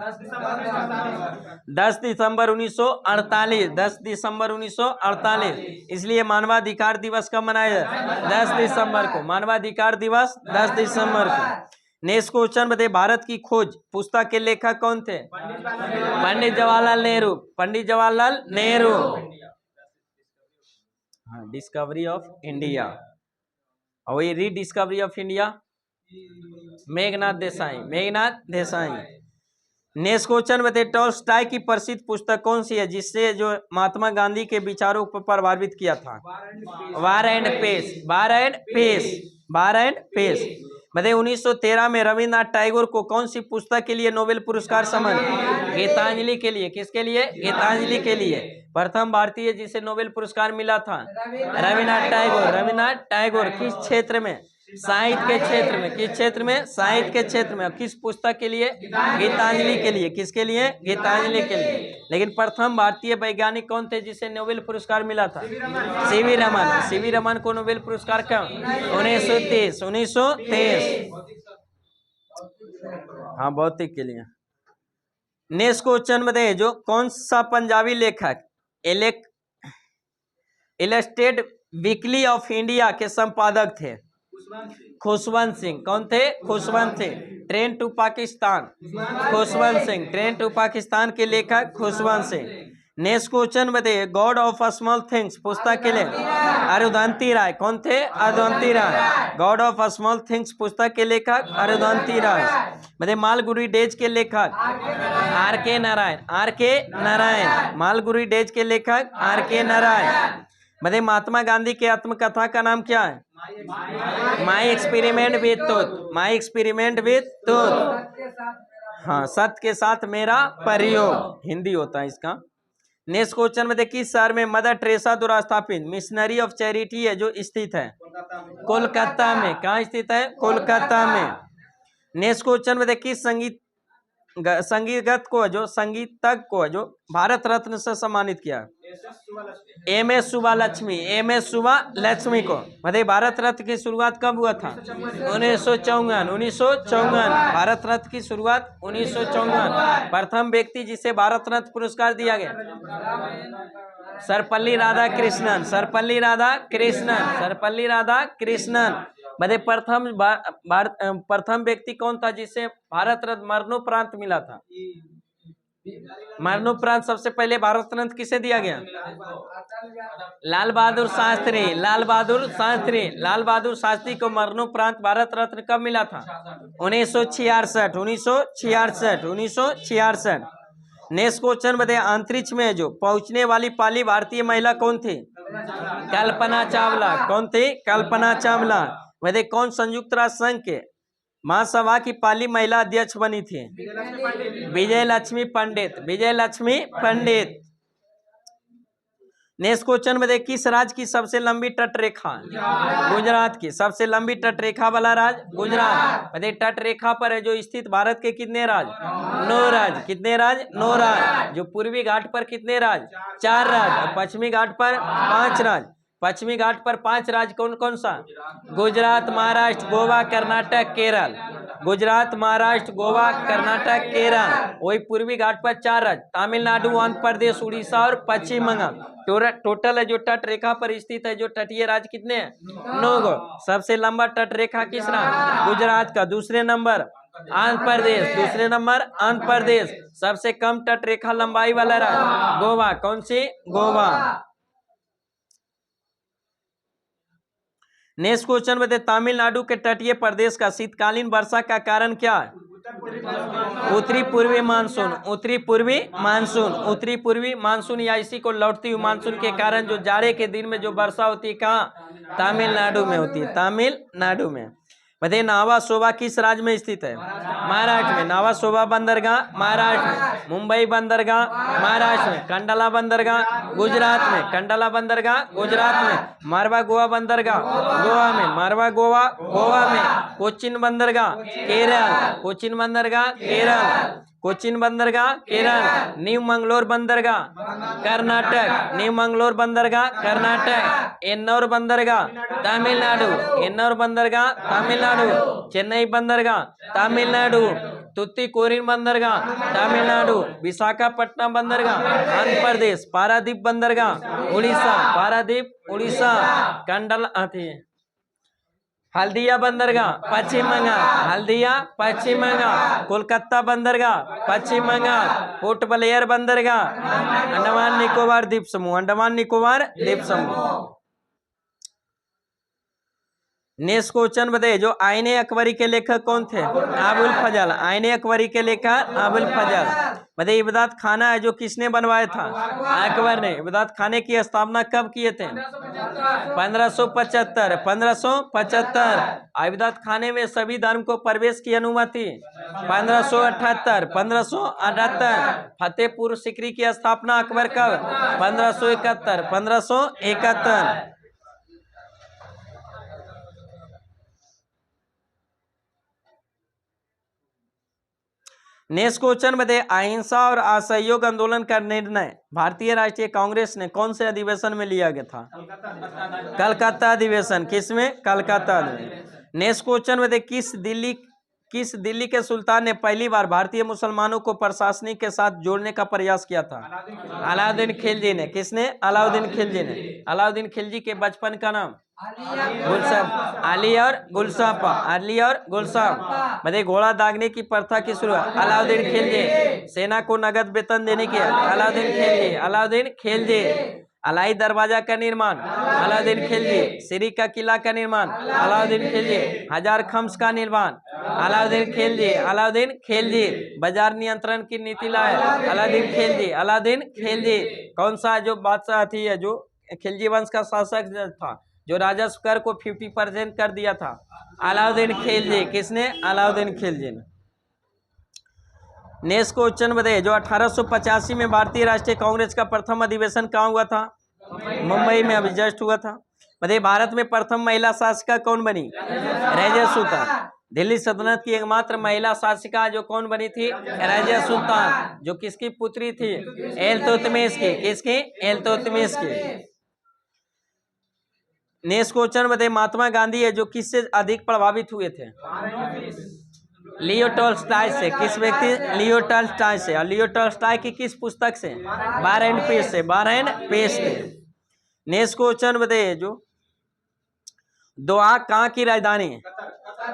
10 दिसंबर 1948। 10 दिसंबर 1948। इसलिए मानवाधिकार दिवस कब मनाया जाए? 10 दिसंबर को। मानवाधिकार दिवस 10 दिसंबर को। नेक्स्ट क्वेश्चन बताइए, भारत की खोज पुस्तक के लेखक कौन थे? पंडित जवाहरलाल नेहरू। पंडित जवाहरलाल नेहरू। हाँ, डिस्कवरी ऑफ इंडिया। और वही rediscovery of India, Meghnath Desai. Meghnath Desai. Next question बताइए, टॉल्स्टॉय की प्रसिद्ध पुस्तक कौन सी है जिससे जो महात्मा गांधी के विचारों पर प्रभावित किया था? War and Peace. War and Peace. War and Peace. बताइए, 1913 में रविन्द्रनाथ टैगोर को कौन सी पुस्तक के लिए नोबेल पुरस्कार सम्मानित? गीतांजलि के लिए। किसके लिए? गीतांजलि के लिए। प्रथम भारतीय जिसे नोबेल पुरस्कार मिला था? रविन्द्रनाथ टैगोर। रविन्द्रनाथ टैगोर किस क्षेत्र में? साहित्य के क्षेत्र में। किस क्षेत्र में? साहित्य के क्षेत्र में। किस पुस्तक के लिए? गीतांजलि के लिए। किसके लिए? गीतांजलि के लिए। लेकिन प्रथम भारतीय वैज्ञानिक कौन थे जिसे नोबेल पुरस्कार मिला था? सीवी रमन। सीवी रमन को नोबेल पुरस्कार कब? 1930। 1930। हाँ, भौतिक के लिए। नेक्स्ट क्वेश्चन में जो कौन सा पंजाबी लेखक इलस्ट्रेटेड वीकली ऑफ इंडिया के संपादक थे? खुशवंत सिंह। कौन थे? Khushwant Singh. Train to Pakistan. Khushwant Singh. Train to Pakistan के लेखक खुशवंत सिंह। नेक्स्ट क्वेश्चन बताइए, गॉड ऑफ स्मॉल थिंग्स पुस्तक के लिए अरुंधति राय। कौन थे? Arundhati Roy. God of small things पुस्तक के लेखक अरुंधति राय। बताइए, मालगुडी डेज के लेखक आर के नारायण। आर के नारायण। मालगुडी डेज के लेखक आर के नारायण। बताइए, महात्मा गांधी की आत्मकथा का नाम क्या है? My experiment with truth. My experiment with truth. हाँ, सत्य के साथ मेरा प्रयोग हिंदी होता है इसका। नेक्स्ट क्वेश्चन में देखिए, शहर में मदर टेरेसा द्वारा स्थापित मिशनरी ऑफ चैरिटी है जो स्थित है? कोलकाता में। कहाँ स्थित है? कोलकाता में। नेक्स्ट क्वेश्चन में देखिए, संगीतज्ञ को जो भारत रत्न से सम्मानित किया? एम.एस. सुब्बालक्ष्मी। एम.एस. सुब्बालक्ष्मी को। बताइए, भारत रत्न की शुरुआत कब हुआ था? 1954। 1954। भारत रत्न की शुरुआत 1954। प्रथम व्यक्ति जिसे भारत रत्न पुरस्कार दिया गया? सर्वपल्ली राधाकृष्णन। सर्वपल्ली राधाकृष्णन। सर्वपल्ली राधाकृष्णन। बताइए, प्रथम व्यक्ति कौन था जिसे भारत रत्न मरणोपरांत मिला था? मरणोपरांत सबसे पहले भारत रत्न किसे दिया गया? लाल बहादुर शास्त्री। लाल बहादुर शास्त्री। लाल बहादुर शास्त्री को मरणोपरांत भारत रत्न कब मिला था? 1966। 1966। 1966। नेक्स्ट क्वेश्चन बताइए, अंतरिक्ष में जो पहुंचने वाली पहली भारतीय महिला कौन थी? कल्पना चावला। कौन थी? कल्पना चावला। बताइए, कौन संयुक्त राष्ट्र संघ के महासभा की पहली महिला अध्यक्ष बनी थी? विजय लक्ष्मी पंडित। विजय लक्ष्मी पंडित। नेक्स्ट क्वेश्चन में देखिए, किस राज्य की सबसे लंबी तट रेखा? गुजरात की। सबसे लंबी तट रेखा वाला राज्य गुजरात। बताइए, तट रेखा पर है जो स्थित भारत के कितने राज्य? 9 राज्य। कितने राज्य? 9 राज्य। जो पूर्वी घाट पर कितने राज्य? 4 राज्य। और पश्चिमी घाट पर 5 राज्य। पश्चिमी घाट पर 5 राज्य कौन कौन सा? गुजरात, महाराष्ट्र, गोवा, कर्नाटक, केरल। गुजरात, महाराष्ट्र, गोवा, कर्नाटक, केरल। वही पूर्वी घाट पर 4 राज्य, तमिलनाडु, आंध्र प्रदेश, उड़ीसा और पश्चिम बंगाल। टोटल है जो तट रेखा पर स्थित है जो तटीय राज्य कितने हैं? 9 गो। सबसे लंबा तट रेखा किस राज्य? गुजरात का। दूसरे नंबर आंध्र प्रदेश। दूसरे नंबर आंध्र प्रदेश। सबसे कम तट रेखा लंबाई वाला राज्य गोवा। कौन सी? गोवा। नेक्स्ट क्वेश्चन में तमिलनाडु के तटीय प्रदेश का शीतकालीन वर्षा का कारण क्या है? उत्तरी पूर्वी मानसून, उत्तरी पूर्वी मानसून, उत्तरी पूर्वी मानसून या इसी को लौटती हुई मानसून के कारण जो जाड़े के दिन में जो वर्षा होती है कहाँ, तमिलनाडु में होती है, तमिलनाडु में। बताइए नावा शोभा किस राज्य में स्थित है, महाराष्ट्र में। नावा शोभा बंदरगाह महाराष्ट्र में, मुंबई बंदरगाह महाराष्ट्र में, कंडला बंदरगाह गुजरात में, कंडला बंदरगाह गुजरात में, मारवा गोवा बंदरगाह गोवा में, मारवा गोवा गोवा में, कोचिन बंदरगाह केरल, कोचिन बंदरगाह केरल, कोचिन बंदरगाह केरल, न्यू मंगलोर बंदरगाह कर्नाटक, न्यू मंगलोर बंदरगाह कर्नाटक, एन्नौर बंदरगाह तमिलनाडु, एन्नौर बंदरगाह तमिलनाडु, चेन्नई बंदरगाह तमिलनाडु, तुत्तीकोरिन बंदरगाह तमिलनाडु, विशाखापट्टनम बंदरगाह आंध्र प्रदेश, पारादीप बंदरगाह उड़ीसा, पारादीप उड़ीसा, कंडला हल्दिया बंदरगाह पश्चिम बंगाल, हल्दिया पश्चिम बंगाल, कोलकाता बंदरगाह पश्चिम बंगाल, पोर्ट ब्लेयर बंदरगाह अंडमान निकोबार द्वीप समूह, अंडमान निकोबार द्वीप समूह। नेक्स्ट क्वेश्चन बताइए, जो आईने अकबरी के लेखक कौन थे, अबुल फजल, आईने अकबरी के लेखक अबुल फजल। बताइए इबादत खाना है जो किसने बनवाया था, अकबर ने। इबादत खाने की स्थापना कब किए थे, 1575, 1575। इबादत खाने में सभी धर्म को प्रवेश की अनुमति 1578, 1578। फतेहपुर सिकरी की स्थापना अकबर कब, 1571, 1571। नेक्स्ट क्वेश्चन बताइए, अहिंसा और असहयोग आंदोलन का निर्णय भारतीय राष्ट्रीय कांग्रेस ने कौन से अधिवेशन में लिया गया था, कलकत्ता अधिवेशन। किसमें, कलकत्ता अधिवेशन। नेक्स्ट क्वेश्चन बताइए, किस दिल्ली के सुल्तान ने पहली बार भारतीय मुसलमानों को प्रशासनिक के साथ जोड़ने का प्रयास किया था, अलाउद्दीन खिलजी ने। किसने, अलाउद्दीन खिलजी ने। अलाउद्दीन खिलजी के बचपन का नाम गुलसाप, अली और गुलसापा, अली और गुलसाप। मतलब घोड़ा दागने की प्रथा की शुरुआत अलाउद्दीन खिलजी। सेना को नगद वेतन देने की अलाउद्दीन खिलजी, अलाउद्दीन खिलजी। अलाई दरवाजा का निर्माण अलाउद्दीन खिलजी, सिरी का किला का निर्माण अलाउद्दीन खिलजी, हजार खम्स का निर्माण अलाउद्दीन खिलजी, अलाउद्दीन खिलजी। बाजार नियंत्रण की नीति लाए अलाउद्दीन खिलजी, अलाउद्दीन खिलजी। कौन सा जो बादशाह थी है जो खिलजी वंश का शासक था, जो राजस्व कर को 50% कर दिया था, अलाउद्दीन खिलजी। किसने, अलाउद्दीन खिलजी ने। नेक्स्ट क्वेश्चन बताइए, जो 1885 में भारतीय राष्ट्रीय कांग्रेस का प्रथम अधिवेशन कहाँ हुआ था, मुंबई में, अभी जस्ट हुआ था। बताइए भारत में प्रथम महिला शासिका कौन बनी, रजिया सुल्तान। दिल्ली सल्तनत की एकमात्र महिला शासिका जो कौन बनी थी, रजिया सुल्तान, जो किसकी पुत्री थी, इल्तुतमिश की। किसकी, इल्तुतमिश की। नेक्स्ट क्वेश्चन बताइए, महात्मा गांधी है जो किससे अधिक प्रभावित हुए थे, लियो टॉल्स्टॉय से। किस व्यक्ति, लियो टॉल्स्टॉय से। और लियो टॉल्स्टॉय की किस पुस्तक से, वार एंड पीस से, वार एंड पीस से। नेक्स्ट क्वेश्चन बताइए, जो दोहा कहाँ की राजधानी है,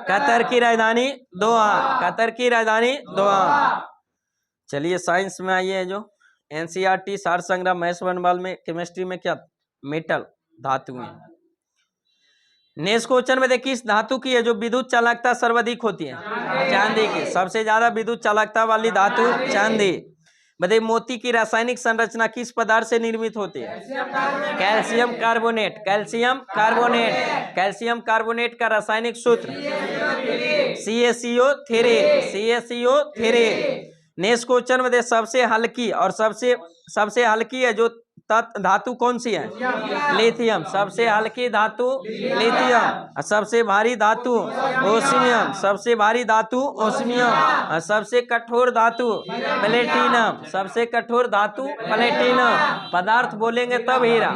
कतर की राजधानी दोहा, कतर की राजधानी दोहा। चलिए साइंस में आइए, जो एनसीईआरटी सार संग्रह महेश वनवाल में केमिस्ट्री में क्या, मेटल धातु में। नेक्स्ट क्वेश्चन में देखिए, किस धातु की है जो विद्युत चालकता सर्वाधिक होती है, चांदी की। सबसे ज्यादा विद्युत चालकता वाली धातु चांदी। बताइए मोती की रासायनिक संरचना किस पदार्थ से निर्मित होती है, calcium carbonate, calcium carbonate. Calcium carbonate का रासायनिक सूत्र CaCO3, CaCO3। नेक्स्ट क्वेश्चन में सबसे हल्की और सबसे हल्की है जो धातु कौन सी है, लिथियम। सबसे हल्की धातु लिथियम। सबसे भारी धातु ओस्मियम, सबसे भारी धातु ओस्मियम। सबसे कठोर धातु प्लेटिनम, सबसे कठोर धातु प्लेटिनम। पदार्थ बोलेंगे तब हीरा,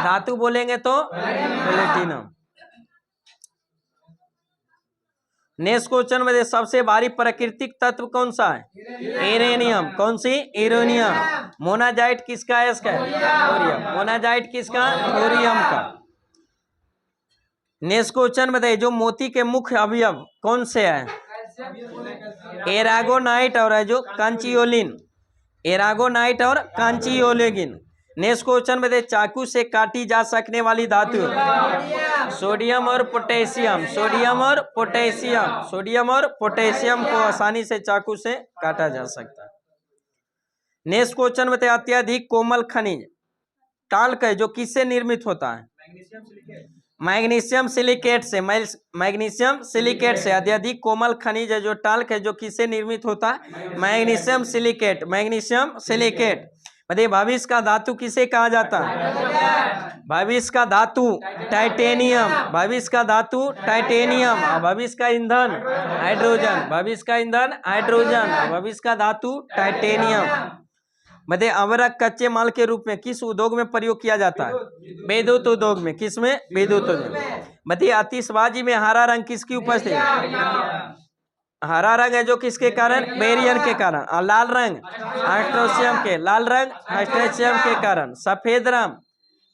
धातु बोलेंगे तो प्लेटिनम। नेक्स्ट क्वेश्चन में सबसे भारी प्राकृतिक तत्व कौन सा है, यूरेनियम। कौन सी, यूरेनियम। मोनाजाइट किसका है, इसका थोरियम। मोनाजाइट किसका, थोरियम का। नेक्स्ट क्वेश्चन बताइए, जो मोती के मुख्य अवयव कौन से हैं, एरागोनाइट और है जो कांचियोलिन, एरागोनाइट और कांचियोलिन। नेक्स्ट क्वेश्चन में दे चाकू से काटी जा सकने वाली धातु सोडियम और पोटेशियम। सोडियम और पोटेशियम, सोडियम और पोटेशियम को आसानी से चाकू से काटा जा सकता है। नेक्स्ट क्वेश्चन में अत्यधिक कोमल खनिज टाल्क है जो किससे निर्मित होता है? मैग्नीशियम सिलिकेट से। मैग्नीशियम सिलिकेट से अत्यधिक कोमल खनिज है जो टाल्क है जो किससे निर्मित होता है? Magnesium silicate. Magnesium silicate. बताइए भविष्य का धातु किसे कहा जाता है? भविष्य का धातु टाइटेनियम। भविष्य का धातु टाइटेनियम। और भविष्य का ईंधन हाइड्रोजन। भविष्य का ईंधन हाइड्रोजन। भविष्य का धातु टाइटेनियम। बताइए अवरक कच्चे माल के रूप में किस उद्योग में प्रयोग किया जाता है? विद्युत उद्योग में। किसमें? विद्युत उद्योग। बताइए आतिशबाजी में हरा रंग किसकी उपस्थिति? हरा रंग है जो किसके कारण? बेरियम के कारण। और लाल रंग एस्ट्रोशियम के। लाल रंग एस्ट्रोशियम के कारण। सफेद रंग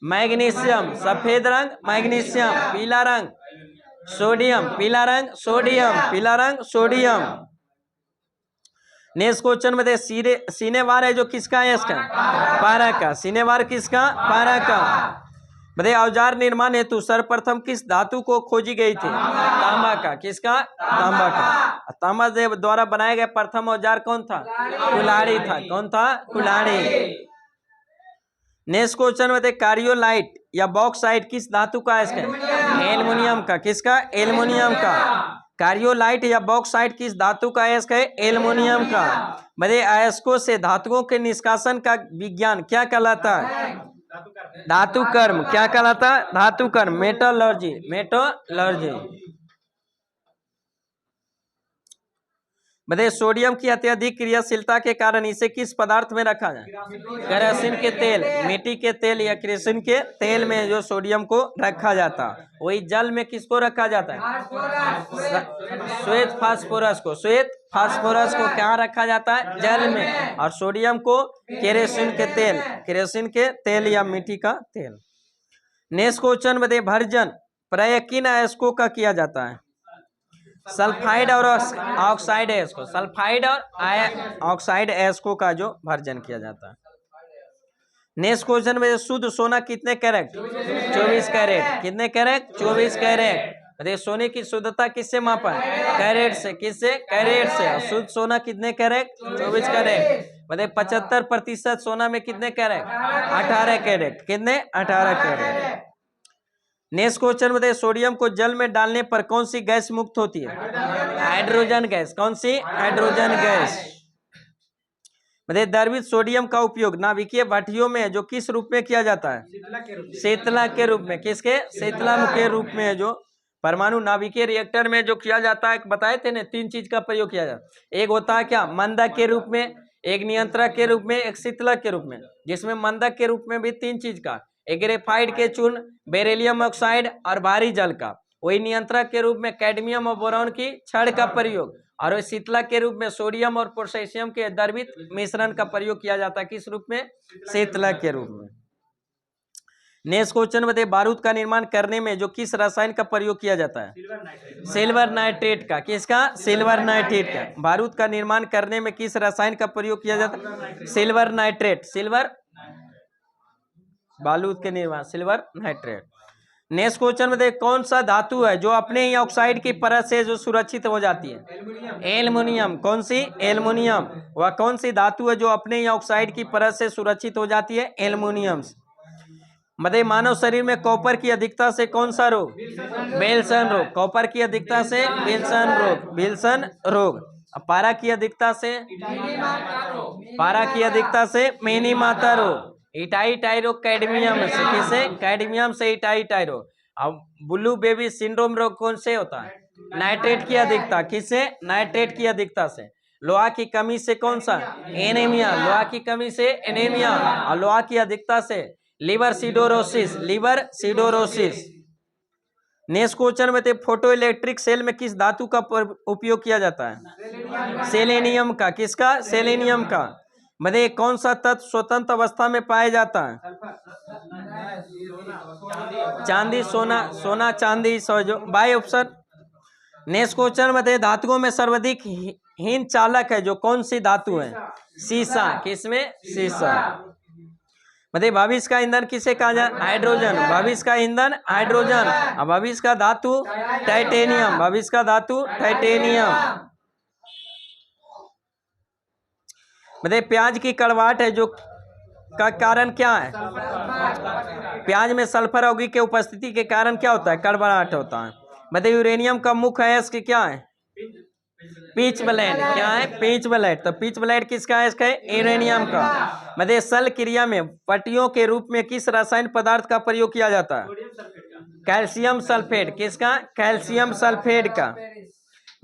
मैग्नीशियम। सफेद रंग मैग्नीशियम। पीला रंग सोडियम। पीला रंग सोडियम। पीला रंग सोडियम। नेक्स्ट क्वेश्चन में सीनेवार है जो किसका है? इसका पारा का। सीनेवार किसका? पारा का। बताइए औजार निर्माण हेतु सर्वप्रथम किस धातु को खोजी गई थी? तांबा का। किसका? तांबा का। तांबा द्वारा बनाया गया प्रथम औजार कौन था? कुल्हाड़ी था। कौन था? कुल्हाड़ी। नेक्स्ट क्वेश्चन में कार्योलाइट या बॉक्साइट किस धातु का है? इसका एल्युमिनियम का। किसका? एल्युमिनियम का। कार्योलाइट या बॉक्साइट किस धातु का अयस्क है? एल्युमिनियम का। बताइए अयस्कों से धातुओं के निष्कासन का विज्ञान क्या कहलाता है? धातु कर्म। क्या कहलाता है? धातु कर्म। मेटलर्जी। मेटलर्जी। बताइए सोडियम की अत्यधिक क्रियाशीलता के कारण इसे किस पदार्थ में रखा जाए? केरोसिन के तेल, मिट्टी के तेल या केरोसिन के तेल में जो सोडियम को रखा जाता है। वही जल में किसको रखा जाता है? श्वेत फास्फोरस को। श्वेत फास्फोरस को क्या रखा जाता है? जल में। और सोडियम को केरोसिन के तेल। केरोसिन के तेल या मिट्टी का तेल। नेक्स्ट क्वेश्चन बताइए भर्जन प्राय किन अयस्कों का किया जाता है? सल्फाइड और ऑक्साइड अयस्कों। सल्फाइड और ऑक्साइड अयस्कों का जो भर्जन किया जाता है। नेक्स्ट क्वेश्चन में शुद्ध सोना कितने कैरेट? 24 कैरेट। कितने कैरेट? 24 कैरेट। बताइए सोने की शुद्धता किससे मापा है? कैरेट से। किससे? कैरेट से। शुद्ध सोना कितने कैरेट? 24 कैरेट। बताइए 75% सोना में कितने कैरेट? 18 कैरेट। कितने? 18 कैरेट। नेक्स्ट क्वेश्चन बताइए सोडियम को जल में डालने पर कौन सी गैस मुक्त होती है? Hydrogen gas. कौन सी? Hydrogen gas. बताइए द्रवित सोडियम का उपयोग नाभिकीय भट्टियों में जो किस रूप में किया जाता है? शीतला के रूप में। किसके? शीतला के रूप में। जो परमाणु नाभिकीय रिएक्टर में जो किया जाता है बताए थे ना 3 चीज का प्रयोग किया जाता है। एक होता है क्या? मंदक के रूप में, एक नियंत्रक के रूप में, एक शीतलक के रूप में। जिसमें मंदक के रूप में भी 3 चीज का, एक ग्रेफाइट के चूर्ण, बेरिलियम ऑक्साइड और भारी जल का। वही नियंत्रक के रूप में कैडमियम और बोरॉन की छड़ का प्रयोग। और वही शीतलक के रूप में सोडियम और पोटेशियम के द्रवित मिश्रण का प्रयोग किया जाता है। किस रूप में? शीतलक के रूप में। नेक्स्ट क्वेश्चन बताइए बारूद का निर्माण करने में जो किस रसायन का प्रयोग किया जाता है? सिल्वर नाइट्रेट का। किसका? सिल्वर नाइट्रेट का। बारूद का निर्माण करने में किस रसायन का प्रयोग किया जाता है? Silver nitrate. सिल्वर बारूद के निर्माण सिल्वर नाइट्रेट। नेक्स्ट क्वेश्चन में देखिए कौन सा धातु है जो अपने ही ऑक्साइड की परत से जो सुरक्षित हो जाती है? एल्युमिनियम। कौन सी? एल्युमिनियम। वह कौन सी धातु है जो अपने ही ऑक्साइड की परत से सुरक्षित हो जाती है? एल्युमिनियम। मतलब मानव शरीर में कॉपर की अधिकता से कौन सा रोग? विल्सन रोग। कॉपर की अधिकता से विल्सन रोग। विल्सन रोग। पारा की अधिकता से? पारा की अधिकता से मेनी माता रोग। इटाई टाइरो कैडमियम से। किसे? कैडमियम से इटाई टाइरो। अब ब्लू बेबी सिंड्रोम रोग कौन से होता है? नाइट्रेट की अधिकता। किससे? नाइट्रेट की अधिकता से। लोहा की कमी से कौन सा? एनीमिया। लोहा की कमी से एनीमिया। और लोहा की अधिकता से लिवर सिडोरोसिस। लिवर सिडोरोसिस। नेक्स्ट क्वेश्चन में फोटो इलेक्ट्रिक सेल में किस धातु का उपयोग किया जाता है? सेलेनियम का। किसका? सेलेनियम का। मतलब कौन सा तत्व स्वतंत्र अवस्था में पाया जाता है? चांदी, सोना। सोना, चांदी, सोजो बाय ऑप्शन। नेक्स्ट क्वेश्चन बताइए धातुओं में सर्वाधिक हीन चालक है जो कौन सी धातु है? सीसा। किसमें? सीसा। मतलब भविष्य का ईंधन किसे कहा जाए? हाइड्रोजन। भविष्य का ईंधन हाइड्रोजन। और भविष्य का धातु टाइटेनियम। भविष्य का धातु टाइटेनियम। मतलब प्याज की कड़वाहट है जो का कारण क्या है? प्याज में सल्फर यौगिक के उपस्थिति के कारण क्या होता है? कड़वाहट होता है। मतलब यूरेनियम का मुख्य अयस्क क्या है? Pitch blade. क्या है? Pitch blade. तो पिच ब्लेड किसका अयस्क है? यूरेनियम का। मतलब सल क्रिया में पट्टियों के रूप में किस रासायनिक पदार्थ का प्रयोग किया जाता है? Calcium sulphate. किसका? कैल्शियम सल्फेट का।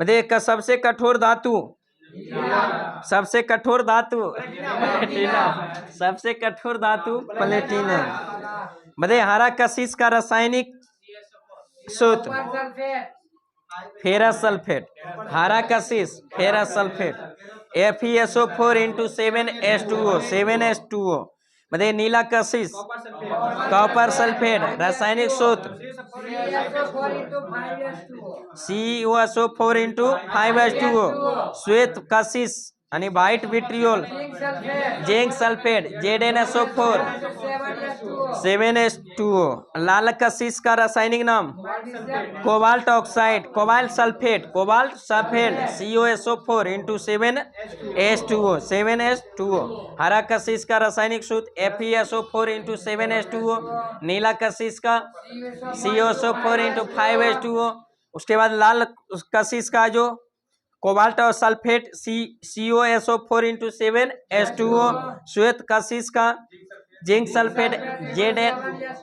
मतलब सबसे कठोर धातु, सबसे कठोर धातु प्लेटिनम। सबसे कठोर धातु प्लेटिनम। मतलब हरा कशिश का रासायनिक सूत्र फेरस सल्फेट। हरा कशिश ferrous sulphate. FeSO4 into 7H2O। 7H2O। मतलब नीला कशिश कॉपर सल्फेट। रासायनिक सूत्र CuSO4 इंटू 5H2O। श्वेत कशिश यानी white vitriol zinc sulphate ZnSO4 7H2O। लाल कशिश का रासायनिक नाम cobalt oxide cobalt sulphate. Cobalt sulphate CuSO4 into 7H2O। 7H2O। हरा कशिश का रासायनिक सूत्र FeSO4 इंटू 7H2O। नीला कशिश का CuSO4 इंटू 5H2O। उसके बाद लाल कशिश का जो कोबाल्ट और सल्फेट CuSO4 इंटू 7H2O। श्वेत कशिश का zinc sulphate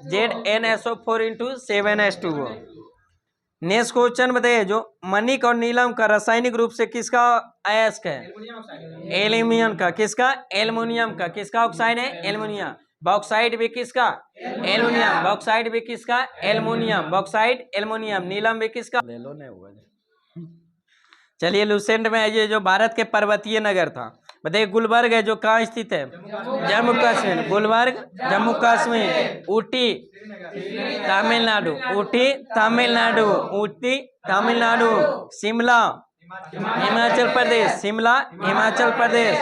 ZnSO4 into 7H2O। Next question बताइए, जो मणिक और नीलम का रासायनिक रूप से किसका अयस्क है? एल्यूमिनियम का। किसका? एल्युमिनियम का। किसका ऑक्साइड है? एल्युमिनियम। बॉक्साइड भी किसका? एल्युमिनियम। बॉक्साइड भी किसका? एल्युमिनियम। Bauxite aluminium. नीलम भी किसका? ले लो नहीं हुआ। चलिए लुसेंट में ये जो भारत के पर्वतीय नगर था, बताइए गुलबर्ग है जो कहाँ स्थित है? जम्मू कश्मीर। गुलबर्ग जम्मू कश्मीर। ऊटी तमिलनाडु। ऊटी तमिलनाडु। ऊटी तमिलनाडु। शिमला हिमाचल प्रदेश। शिमला हिमाचल प्रदेश।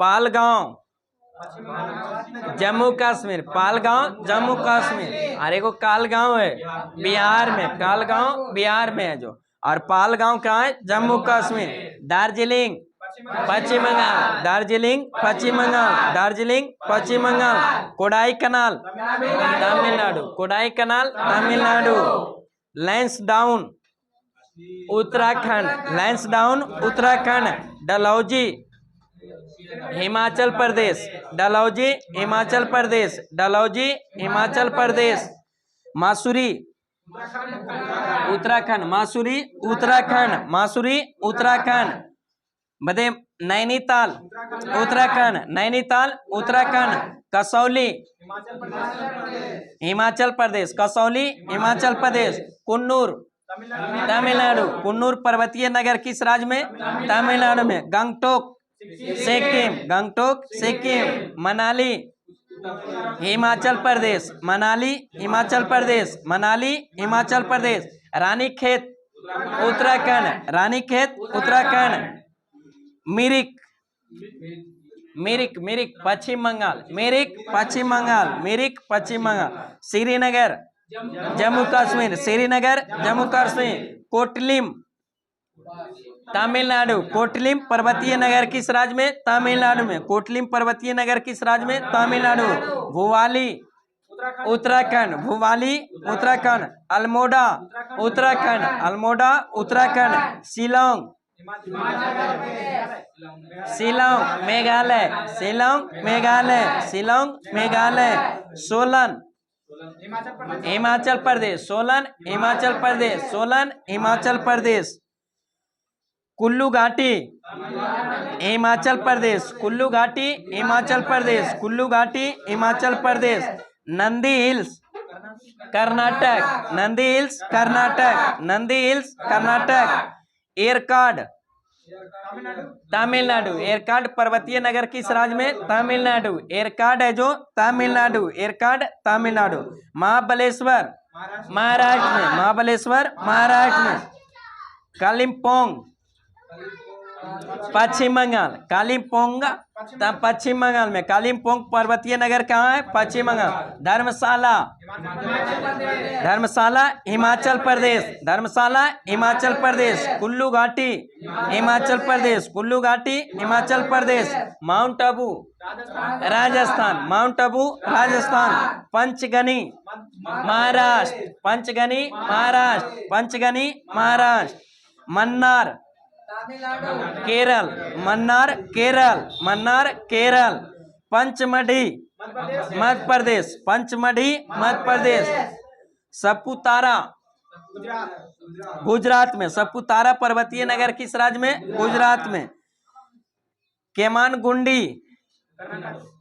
पालगांव जम्मू कश्मीर। पालगांव जम्मू कश्मीर। अरे को कालगांव है बिहार में। कालगांव बिहार में है जो, और पालगांव कहाँ है? जम्मू कश्मीर। दार्जिलिंग पश्चिम बंगाल। दार्जिलिंग पश्चिम बंगाल। दार्जिलिंग पश्चिम बंगाल। कोडाई कनाल तमिलनाडु। कोडाई कनाल तमिलनाडु। लैंसडाउन उत्तराखंड। लैंसडाउन उत्तराखंड। डलहौजी हिमाचल प्रदेश। डलहौजी हिमाचल प्रदेश। डलहौजी हिमाचल प्रदेश। मासूरी उत्तराखंड। मासूरी उत्तराखंड। मासूरी उत्तराखंड। बदे नैनीताल उत्तराखंड। नैनीताल उत्तराखंड। कसौली हिमाचल प्रदेश। कसौली हिमाचल प्रदेश। कुन्नूर तमिलनाडु। कुन्नूर पर्वतीय नगर किस राज्य में? तमिलनाडु में। गंगटोक सिक्किम। गंगटोक सिक्किम। मनाली हिमाचल प्रदेश। मनाली हिमाचल प्रदेश। मनाली हिमाचल प्रदेश। रानीखेत उत्तराखंड। रानीखेत उत्तराखंड। मिरिक मिरिक मिरिक पश्चिम बंगाल। मिरिक पश्चिम बंगाल। मिरिक पश्चिम बंगाल। श्रीनगर जम्मू कश्मीर। श्रीनगर जम्मू कश्मीर। कोटलिम तमिलनाडु। कोटलिम पर्वतीय नगर किस राज्य में? तमिलनाडु में। कोटलिम पर्वतीय नगर किस राज्य में? तमिलनाडु। भुवाली उत्तराखंड। भुवाली उत्तराखंड। अल्मोड़ा उत्तराखंड। अल्मोड़ा उत्तराखंड। शिलोंग शिलोंग मेघालय। शिलोंग मेघालय। शिलोंग मेघालय। सोलन हिमाचल प्रदेश। सोलन हिमाचल प्रदेश। सोलन हिमाचल प्रदेश। कुल्लू घाटी हिमाचल प्रदेश। कुल्लू घाटी हिमाचल प्रदेश। कुल्लू घाटी Himachal Pradesh. Nandi Hills Karnataka. Nandi Hills Karnataka. Nandi Hills Karnataka. Yercaud Tamil Nadu. Yercaud पर्वतीय नगर किस राज्य में? तमिलनाडु। एरकाड है जो तमिलनाडु। एरकाड तमिलनाडु। महाबलेश्वर महाराष्ट्र में। महाबलेश्वर महाराष्ट्र में। कालिम्पोंग पश्चिम बंगाल। कालिम्पोंग तब पश्चिम बंगाल में। कालिम्पोंग पर्वतीय नगर कहाँ है? पश्चिम बंगाल। धर्मशाला, धर्मशाला हिमाचल प्रदेश। धर्मशाला हिमाचल प्रदेश। कुल्लू घाटी हिमाचल प्रदेश। कुल्लू घाटी हिमाचल प्रदेश। माउंट आबू राजस्थान। माउंट आबू राजस्थान। पंचगनी महाराष्ट्र। पंचगनी महाराष्ट्र। पंचगनी महाराष्ट्र। मन्नार केरल। मन्नार केरल। मन्नार केरल। पंचमढ़ी मध्य प्रदेश। पंचमढ़ी मध्य प्रदेश। सपुतारा गुजरात में। सपुतारा पर्वतीय नगर किस राज्य में? गुजरात में। केमानगुंडी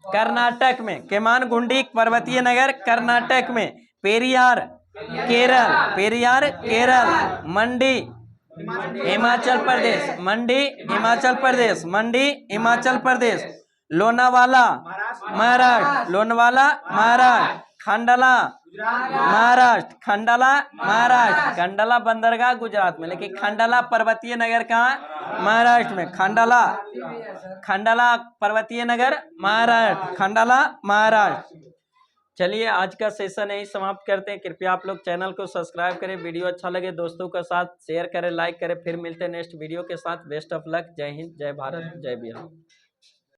कर्नाटक में। केमानगुंडी पर्वतीय नगर कर्नाटक में। पेरियार केरल। पेरियार केरल। मंडी हिमाचल प्रदेश। मंडी हिमाचल प्रदेश। मंडी हिमाचल प्रदेश। लोनावाला महाराष्ट्र। लोनावाला महाराष्ट्र। खंडला महाराष्ट्र। खंडला महाराष्ट्र। खंडला बंदरगाह गुजरात में, लेकिन खंडला पर्वतीय नगर कहाँ? महाराष्ट्र में। खंडला, खंडला पर्वतीय नगर महाराष्ट्र। खंडला महाराष्ट्र। चलिए आज का सेशन यही समाप्त करते हैं। कृपया आप लोग चैनल को सब्सक्राइब करें। वीडियो अच्छा लगे दोस्तों के साथ शेयर करें, लाइक करें। फिर मिलते हैं नेक्स्ट वीडियो के साथ। Best of luck. जय हिंद, जय भारत, जय बिहार।